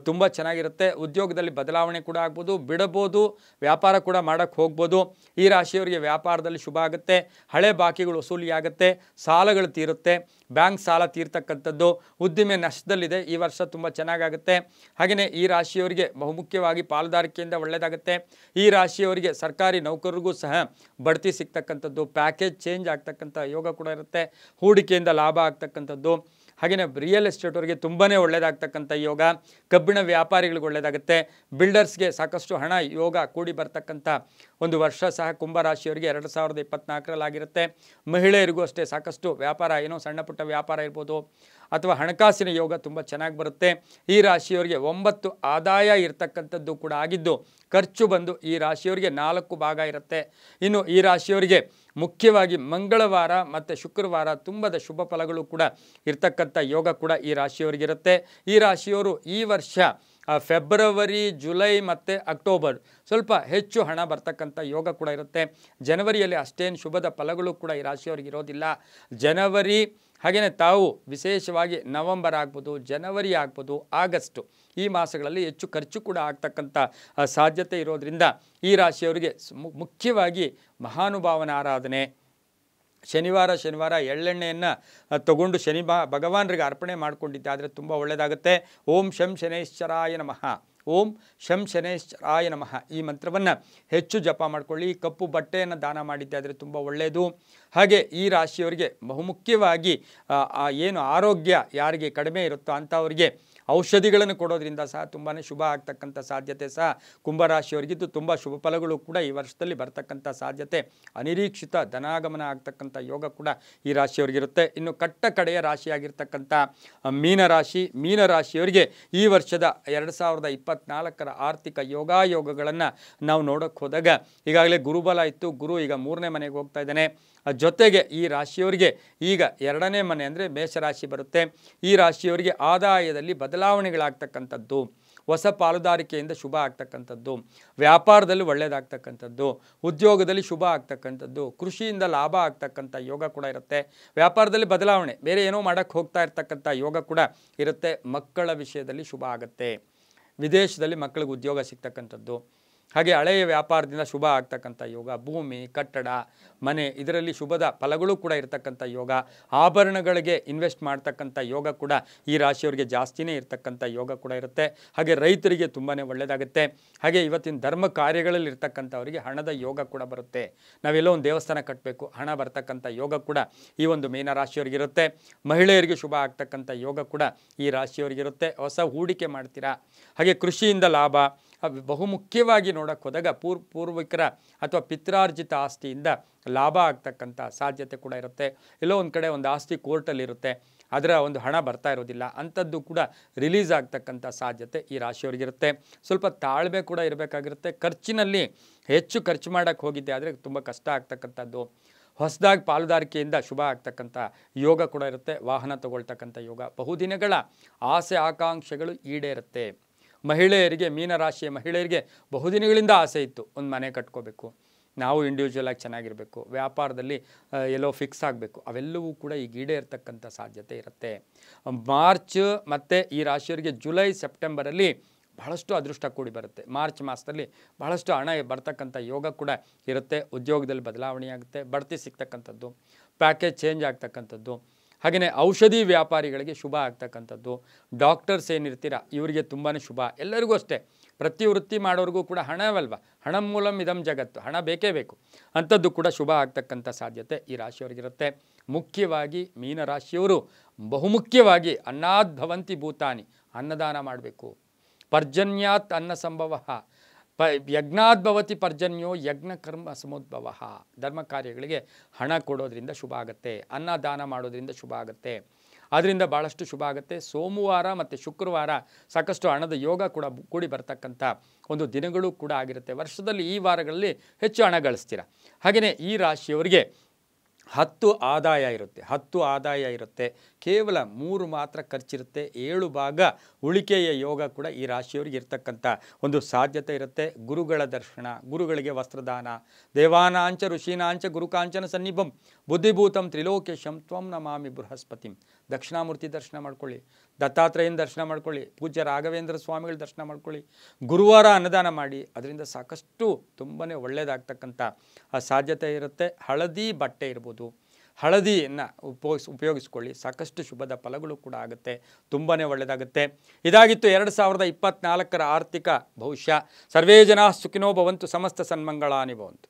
ತುಂಬ ಚೆನ್ನಾಗಿರುತ್ತೆ. ಉದ್ಯೋಗದಲ್ಲಿ ಬದಲಾವಣೆ ಕೂಡ ಆಗ್ಬೋದು, ಬಿಡಬೋದು, ವ್ಯಾಪಾರ ಕೂಡ ಮಾಡೋಕ್ಕೆ ಹೋಗ್ಬೋದು. ಈ ರಾಶಿಯವರಿಗೆ ವ್ಯಾಪಾರದಲ್ಲಿ ಶುಭ ಆಗುತ್ತೆ. ಹಳೆ ಬಾಕಿಗಳು ವಸೂಲಿ ಆಗುತ್ತೆ, ಸಾಲಗಳು ತೀರುತ್ತೆ, ಬ್ಯಾಂಕ್ ಸಾಲ ತೀರ್ತಕ್ಕಂಥದ್ದು. ಉದ್ದಿಮೆ ನಷ್ಟದಲ್ಲಿದೆ, ಈ ವರ್ಷ ತುಂಬ ಚೆನ್ನಾಗಾಗುತ್ತೆ. ಹಾಗೆಯೇ ಈ ರಾಶಿಯವರಿಗೆ ಬಹುಮುಖ್ಯವಾಗಿ ಪಾಲುದಾರಿಕೆಯಿಂದ ಒಳ್ಳೆಯದಾಗುತ್ತೆ. ಈ ರಾಶಿಯವರಿಗೆ ಸರ್ಕಾರಿ ನೌಕರರಿಗೂ ಸಹ ಬಡ್ತಿ ಸಿಗ್ತಕ್ಕಂಥದ್ದು, ಪ್ಯಾಕೇಜ್ ಚೇಂಜ್ ಆಗ್ತಕ್ಕಂಥ ಯೋಗ ಕೂಡ ಇರುತ್ತೆ. ಹೂಡಿಕೆಯಿಂದ ಲಾಭ ಆಗ್ತಕ್ಕಂಥದ್ದು. ಹಾಗೆಯೇ ರಿಯಲ್ ಎಸ್ಟೇಟ್ ಅವರಿಗೆ ತುಂಬಾ ಒಳ್ಳೆಯದಾಗ್ತಕ್ಕಂಥ ಯೋಗ. ಕಬ್ಬಿಣ ವ್ಯಾಪಾರಿಗಳಿಗೆ ಒಳ್ಳೆಯದಾಗುತ್ತೆ. ಬಿಲ್ಡರ್ಸ್ಗೆ ಸಾಕಷ್ಟು ಹಣ ಯೋಗ ಕೂಡಿ ಬರ್ತಕ್ಕಂಥ ಒಂದು ವರ್ಷ ಸಹ ಕುಂಭರಾಶಿಯವರಿಗೆ 2024ರಲ್ಲಿ ಆಗಿರುತ್ತೆ. ಮಹಿಳೆಯರಿಗೂ ಅಷ್ಟೇ ಸಾಕಷ್ಟು ವ್ಯಾಪಾರ, ಏನೋ ಸಣ್ಣ ಪುಟ್ಟ ವ್ಯಾಪಾರ ಇರ್ಬೋದು ಅಥವಾ ಹಣಕಾಸಿನ ಯೋಗ ತುಂಬ ಚೆನ್ನಾಗಿ ಬರುತ್ತೆ. ಈ ರಾಶಿಯವರಿಗೆ 9 ಆದಾಯ ಇರ್ತಕ್ಕಂಥದ್ದು ಕೂಡ ಆಗಿದ್ದು, ಖರ್ಚು ಬಂದು ಈ ರಾಶಿಯವರಿಗೆ 4 ಭಾಗ ಇರುತ್ತೆ. ಇನ್ನು ಈ ರಾಶಿಯವರಿಗೆ ಮುಖ್ಯವಾಗಿ ಮಂಗಳವಾರ ಮತ್ತು ಶುಕ್ರವಾರ ತುಂಬದ ಶುಭ ಫಲಗಳು ಕೂಡ ಇರ್ತಕ್ಕಂಥ ಯೋಗ ಕೂಡ ಈ ರಾಶಿಯವರಿಗಿರುತ್ತೆ. ಈ ರಾಶಿಯವರು ಈ ವರ್ಷ ಫೆಬ್ರವರಿ, ಜುಲೈ ಮತ್ತು ಅಕ್ಟೋಬರ್ ಸ್ವಲ್ಪ ಹೆಚ್ಚು ಹಣ ಬರ್ತಕ್ಕಂಥ ಯೋಗ ಕೂಡ ಇರುತ್ತೆ. ಜನವರಿಯಲ್ಲಿ ಅಷ್ಟೇನು ಶುಭದ ಫಲಗಳು ಕೂಡ ಈ ರಾಶಿಯವರಿಗೆ ಇರೋದಿಲ್ಲ. ಜನವರಿ ಹಾಗೆಯೇ ತಾವು ವಿಶೇಷವಾಗಿ ನವಂಬರ್ ಆಗ್ಬೋದು, ಜನವರಿ ಆಗ್ಬೋದು, ಆಗಸ್ಟು ಈ ಮಾಸಗಳಲ್ಲಿ ಹೆಚ್ಚು ಖರ್ಚು ಕೂಡ ಆಗ್ತಕ್ಕಂಥ ಸಾಧ್ಯತೆ ಇರೋದರಿಂದ ಈ ರಾಶಿಯವರಿಗೆ ಮುಖ್ಯವಾಗಿ ಮಹಾನುಭಾವನ ಆರಾಧನೆ, ಶನಿವಾರ ಎಳ್ಳೆಣ್ಣೆಯನ್ನು ತಗೊಂಡು ಭಗವಾನರಿಗೆ ಅರ್ಪಣೆ ಮಾಡಿಕೊಂಡಿದ್ದಾದರೆ ತುಂಬ ಒಳ್ಳೆಯದಾಗುತ್ತೆ. ಓಂ ಶಂ ಶನೈಶ್ಚರಾಯ ನಮಃ, ಓಂ ಶಂ ಶನೈಶ್ಚರಾಯ ನಮಃ ಈ ಮಂತ್ರವನ್ನು ಹೆಚ್ಚು ಜಪ ಮಾಡಿಕೊಳ್ಳಿ. ಕಪ್ಪು ಬಟ್ಟೆಯನ್ನು ದಾನ ಮಾಡಿದ್ದಾದರೆ ತುಂಬ ಒಳ್ಳೆಯದು. ಹಾಗೆ ಈ ರಾಶಿಯವರಿಗೆ ಬಹುಮುಖ್ಯವಾಗಿ ಏನು ಆರೋಗ್ಯ ಯಾರಿಗೆ ಕಡಿಮೆ ಇರುತ್ತೋ ಅಂಥವರಿಗೆ ಔಷಧಿಗಳನ್ನು ಕೊಡೋದ್ರಿಂದ ಸಹ ತುಂಬಾ ಶುಭ ಆಗ್ತಕ್ಕಂಥ ಸಾಧ್ಯತೆ ಸಹ ಕುಂಭರಾಶಿಯವರಿಗಿದ್ದು, ತುಂಬ ಶುಭ ಫಲಗಳು ಕೂಡ ಈ ವರ್ಷದಲ್ಲಿ ಬರ್ತಕ್ಕಂಥ ಸಾಧ್ಯತೆ, ಅನಿರೀಕ್ಷಿತ ಧನಾಗಮನ ಆಗ್ತಕ್ಕಂಥ ಯೋಗ ಕೂಡ ಈ ರಾಶಿಯವರಿಗಿರುತ್ತೆ. ಇನ್ನು ಕಡೆಯ ರಾಶಿಯಾಗಿರ್ತಕ್ಕಂಥ ಮೀನರಾಶಿಯವರಿಗೆ ಈ ವರ್ಷದ 2024ರ ಆರ್ಥಿಕ ಯೋಗಗಳನ್ನು ನಾವು ನೋಡೋಕ್ಕೆ ಹೋದಾಗ ಈಗಾಗಲೇ ಗುರುಬಲ ಇತ್ತು, ಗುರು ಈಗ 3ನೇ ಮನೆಗೆ ಹೋಗ್ತಾ ಇದ್ದಾನೆ. ಜೊತೆಗೆ ಈ ರಾಶಿಯವರಿಗೆ ಈಗ 2ನೇ ಮನೆ ಅಂದರೆ ಮೇಷರಾಶಿ ಬರುತ್ತೆ. ಈ ರಾಶಿಯವರಿಗೆ ಆದಾಯದಲ್ಲಿ ಬದಲಾವಣೆಗಳಾಗ್ತಕ್ಕಂಥದ್ದು, ಹೊಸ ಪಾಲುದಾರಿಕೆಯಿಂದ ಶುಭ ಆಗ್ತಕ್ಕಂಥದ್ದು, ವ್ಯಾಪಾರದಲ್ಲಿ ಒಳ್ಳೆಯದಾಗ್ತಕ್ಕಂಥದ್ದು, ಉದ್ಯೋಗದಲ್ಲಿ ಶುಭ ಆಗ್ತಕ್ಕಂಥದ್ದು, ಕೃಷಿಯಿಂದ ಲಾಭ ಆಗ್ತಕ್ಕಂಥ ಯೋಗ ಕೂಡ ಇರುತ್ತೆ. ವ್ಯಾಪಾರದಲ್ಲಿ ಬದಲಾವಣೆ, ಬೇರೆ ಏನೋ ಮಾಡೋಕ್ಕೆ ಹೋಗ್ತಾ ಇರ್ತಕ್ಕಂಥ ಯೋಗ ಕೂಡ ಇರುತ್ತೆ. ಮಕ್ಕಳ ವಿಷಯದಲ್ಲಿ ಶುಭ ಆಗುತ್ತೆ. ವಿದೇಶದಲ್ಲಿ ಮಕ್ಕಳಿಗೆ ಉದ್ಯೋಗ ಸಿಗ್ತಕ್ಕಂಥದ್ದು, ಹಾಗೆ ಹಳೆಯ ವ್ಯಾಪಾರದಿಂದ ಶುಭ ಆಗ್ತಕ್ಕಂಥ ಯೋಗ, ಭೂಮಿ, ಕಟ್ಟಡ, ಮನೆ ಇದರಲ್ಲಿ ಶುಭದ ಫಲಗಳು ಕೂಡ ಇರತಕ್ಕಂಥ ಯೋಗ, ಆಭರಣಗಳಿಗೆ ಇನ್ವೆಸ್ಟ್ ಮಾಡ್ತಕ್ಕಂಥ ಯೋಗ ಕೂಡ ಈ ರಾಶಿಯವರಿಗೆ ಜಾಸ್ತಿನೇ ಇರ್ತಕ್ಕಂಥ ಯೋಗ ಕೂಡ ಇರುತ್ತೆ. ಹಾಗೆ ರೈತರಿಗೆ ತುಂಬಾ ಒಳ್ಳೆಯದಾಗುತ್ತೆ. ಹಾಗೆ ಇವತ್ತಿನ ಧರ್ಮ ಕಾರ್ಯಗಳಲ್ಲಿ ಇರ್ತಕ್ಕಂಥವರಿಗೆ ಹಣದ ಯೋಗ ಕೂಡ ಬರುತ್ತೆ. ನಾವೆಲ್ಲೋ ಒಂದು ದೇವಸ್ಥಾನ ಕಟ್ಟಬೇಕು, ಹಣ ಬರ್ತಕ್ಕಂಥ ಯೋಗ ಕೂಡ ಈ ಒಂದು ಮೀನರಾಶಿಯವರಿಗಿರುತ್ತೆ. ಮಹಿಳೆಯರಿಗೆ ಶುಭ ಆಗ್ತಕ್ಕಂಥ ಯೋಗ ಕೂಡ ಈ ರಾಶಿಯವರಿಗಿರುತ್ತೆ. ಹೊಸ ಹೂಡಿಕೆ ಮಾಡ್ತೀರಾ. ಹಾಗೆ ಕೃಷಿಯಿಂದ ಲಾಭ, ಬಹುಮುಖ್ಯವಾಗಿ ನೋಡೋಕ್ಕೆ ಹೋದಾಗ ಪೂರ್ವಿಕರ ಅಥವಾ ಪಿತ್ರಾರ್ಜಿತ ಆಸ್ತಿಯಿಂದ ಲಾಭ ಆಗ್ತಕ್ಕಂಥ ಸಾಧ್ಯತೆ ಕೂಡ ಇರುತ್ತೆ. ಎಲ್ಲೋ ಒಂದು ಕಡೆ ಒಂದು ಆಸ್ತಿ ಕೋರ್ಟಲ್ಲಿರುತ್ತೆ, ಅದರ ಒಂದು ಹಣ ಬರ್ತಾ ಇರೋದಿಲ್ಲ, ಅಂಥದ್ದು ಕೂಡ ರಿಲೀಸ್ ಆಗ್ತಕ್ಕಂಥ ಸಾಧ್ಯತೆ ಈ ರಾಶಿಯವರಿಗಿರುತ್ತೆ. ಸ್ವಲ್ಪ ತಾಳ್ಮೆ ಕೂಡ ಇರಬೇಕಾಗಿರುತ್ತೆ. ಖರ್ಚಿನಲ್ಲಿ ಹೆಚ್ಚು ಖರ್ಚು ಮಾಡೋಕ್ಕೆ ಹೋಗಿದ್ದೆ ಆದರೆ ತುಂಬ ಕಷ್ಟ ಆಗ್ತಕ್ಕಂಥದ್ದು. ಹೊಸದಾಗಿ ಪಾಲುದಾರಿಕೆಯಿಂದ ಶುಭ ಆಗ್ತಕ್ಕಂಥ ಯೋಗ ಕೂಡ ಇರುತ್ತೆ. ವಾಹನ ತಗೊಳ್ತಕ್ಕಂಥ ಯೋಗ, ಬಹುದಿನಗಳ ಆಸೆ ಆಕಾಂಕ್ಷೆಗಳು ಈಡೇರುತ್ತೆ. ಮಹಿಳೆಯರಿಗೆ, ಮೀನರಾಶಿಯ ಮಹಿಳೆಯರಿಗೆ ಬಹುದಿನಗಳಿಂದ ಆಸೆ ಇತ್ತು, ಒಂದು ಮನೆ ಕಟ್ಕೋಬೇಕು, ನಾವು ಇಂಡಿವಿಜುವಲಾಗಿ ಚೆನ್ನಾಗಿರಬೇಕು, ವ್ಯಾಪಾರದಲ್ಲಿ ಎಲ್ಲೋ ಫಿಕ್ಸ್ ಆಗಬೇಕು, ಅವೆಲ್ಲವೂ ಕೂಡ ಈಗ ಈಡೇರ್ತಕ್ಕಂಥ ಸಾಧ್ಯತೆ ಇರುತ್ತೆ. ಮಾರ್ಚ್ ಮತ್ತು ಈ ರಾಶಿಯವರಿಗೆ ಜುಲೈ ಸೆಪ್ಟೆಂಬರಲ್ಲಿ ಬಹಳಷ್ಟು ಅದೃಷ್ಟ ಕೂಡಿ ಬರುತ್ತೆ. ಮಾರ್ಚ್ ಮಾಸದಲ್ಲಿ ಬಹಳಷ್ಟು ಹಣ ಬರ್ತಕ್ಕಂಥ ಯೋಗ ಕೂಡ ಇರುತ್ತೆ. ಉದ್ಯೋಗದಲ್ಲಿ ಬದಲಾವಣೆ ಆಗುತ್ತೆ, ಬಡ್ತಿ ಸಿಗ್ತಕ್ಕಂಥದ್ದು, ಪ್ಯಾಕೇಜ್ ಚೇಂಜ್ ಆಗ್ತಕ್ಕಂಥದ್ದು. ಹಾಗೆಯೇ ಔಷಧಿ ವ್ಯಾಪಾರಿಗಳಿಗೆ ಶುಭ ಆಗ್ತಕ್ಕಂಥದ್ದು. ಡಾಕ್ಟರ್ಸ್ ಏನಿರ್ತೀರ ಇವರಿಗೆ ತುಂಬಾ ಶುಭ. ಎಲ್ಲರಿಗೂ ಅಷ್ಟೇ, ಪ್ರತಿ ವೃತ್ತಿ ಮಾಡೋರಿಗೂ ಕೂಡ ಹಣವಲ್ವ, ಹಣ ಮೂಲಂ ಇದಂ ಜಗತ್ತು, ಹಣ ಬೇಕೇ ಬೇಕು, ಅಂಥದ್ದು ಕೂಡ ಶುಭ ಆಗ್ತಕ್ಕಂಥ ಸಾಧ್ಯತೆ ಈ ರಾಶಿಯವರಿಗಿರುತ್ತೆ. ಮುಖ್ಯವಾಗಿ ಮೀನರಾಶಿಯವರು ಬಹುಮುಖ್ಯವಾಗಿ ಅನ್ನದ್ಭವಂತಿ ಭೂತಾನಿ, ಅನ್ನದಾನ ಮಾಡಬೇಕು. ಪರ್ಜನ್ಯಾತ್ ಅನ್ನ ಸಂಭವ, ಯಜ್ಞಾದ್ಭವತಿ ಪರ್ಜನ್ಯೋ ಯಜ್ಞ ಕರ್ಮ ಸಮೋದ್ಭವ. ಧರ್ಮ ಕಾರ್ಯಗಳಿಗೆ ಹಣ ಕೊಡೋದ್ರಿಂದ ಶುಭ ಆಗುತ್ತೆ, ಅನ್ನದಾನ ಮಾಡೋದ್ರಿಂದ ಶುಭ ಆಗುತ್ತೆ, ಅದರಿಂದ ಭಾಳಷ್ಟು ಶುಭ ಆಗುತ್ತೆ. ಸೋಮವಾರ ಮತ್ತು ಶುಕ್ರವಾರ ಸಾಕಷ್ಟು ಹಣದ ಯೋಗ ಕೂಡ ಕೂಡಿ ಬರ್ತಕ್ಕಂಥ ಒಂದು ದಿನಗಳು ಕೂಡ ಆಗಿರುತ್ತೆ. ವರ್ಷದಲ್ಲಿ ಈ ವಾರಗಳಲ್ಲಿ ಹೆಚ್ಚು ಹಣ ಗಳಿಸ್ತೀರ. ಹಾಗೆಯೇ ಈ ರಾಶಿಯವರಿಗೆ 10 ಆದಾಯ ಇರುತ್ತೆ, 10 ಆದಾಯ ಇರುತ್ತೆ, ಕೇವಲ 3 ಮಾತ್ರ ಖರ್ಚಿರುತ್ತೆ. 7 ಭಾಗ ಉಳಿಕೆಯ ಯೋಗ ಕೂಡ ಈ ರಾಶಿಯವರಿಗೆ ಇರ್ತಕ್ಕಂಥ ಒಂದು ಸಾಧ್ಯತೆ ಇರುತ್ತೆ. ಗುರುಗಳ ದರ್ಶನ, ಗುರುಗಳಿಗೆ ವಸ್ತ್ರದಾನ, ದೇವಾನಾಂಚ ಋಷೀನಾಂಚ ಗುರುಕಾಂಚನ ಸನ್ನಿಭಂ ಬುದ್ಧಿಭೂತಂ ತ್ರಿಲೋಕೇಶಂ ತ್ವಂ ನಮಾಮಿ ಬೃಹಸ್ಪತಿಂ. ದಕ್ಷಿಣಾಮೂರ್ತಿ ದರ್ಶನ ಮಾಡ್ಕೊಳ್ಳಿ, ದತ್ತಾತ್ರೇಯನ ದರ್ಶನ ಮಾಡ್ಕೊಳ್ಳಿ, ಪೂಜ್ಯ ರಾಘವೇಂದ್ರ ಸ್ವಾಮಿಗಳ ದರ್ಶನ ಮಾಡ್ಕೊಳ್ಳಿ, ಗುರುವಾರ ಅನ್ನದಾನ ಮಾಡಿ, ಅದರಿಂದ ಸಾಕಷ್ಟು ತುಂಬಾ ಒಳ್ಳೆಯದಾಗ್ತಕ್ಕಂಥ ಸಾಧ್ಯತೆ ಇರುತ್ತೆ. ಹಳದಿ ಬಟ್ಟೆ ಇರ್ಬೋದು, ಹಳದಿಯನ್ನು ಉಪಯೋಗಿಸ್ಕೊಳ್ಳಿ, ಸಾಕಷ್ಟು ಶುಭದ ಫಲಗಳು ಕೂಡ ಆಗುತ್ತೆ, ತುಂಬಾ ಒಳ್ಳೆಯದಾಗುತ್ತೆ. ಇದಾಗಿತ್ತು 2024 ಆರ್ಥಿಕ ಭವಿಷ್ಯ. ಸರ್ವೇ ಜನಾಃ ಸುಖಿನೋ ಭವಂತು, ಸಮಸ್ತ ಸನ್ಮಂಗಳಾನಿ ಭವಂತು.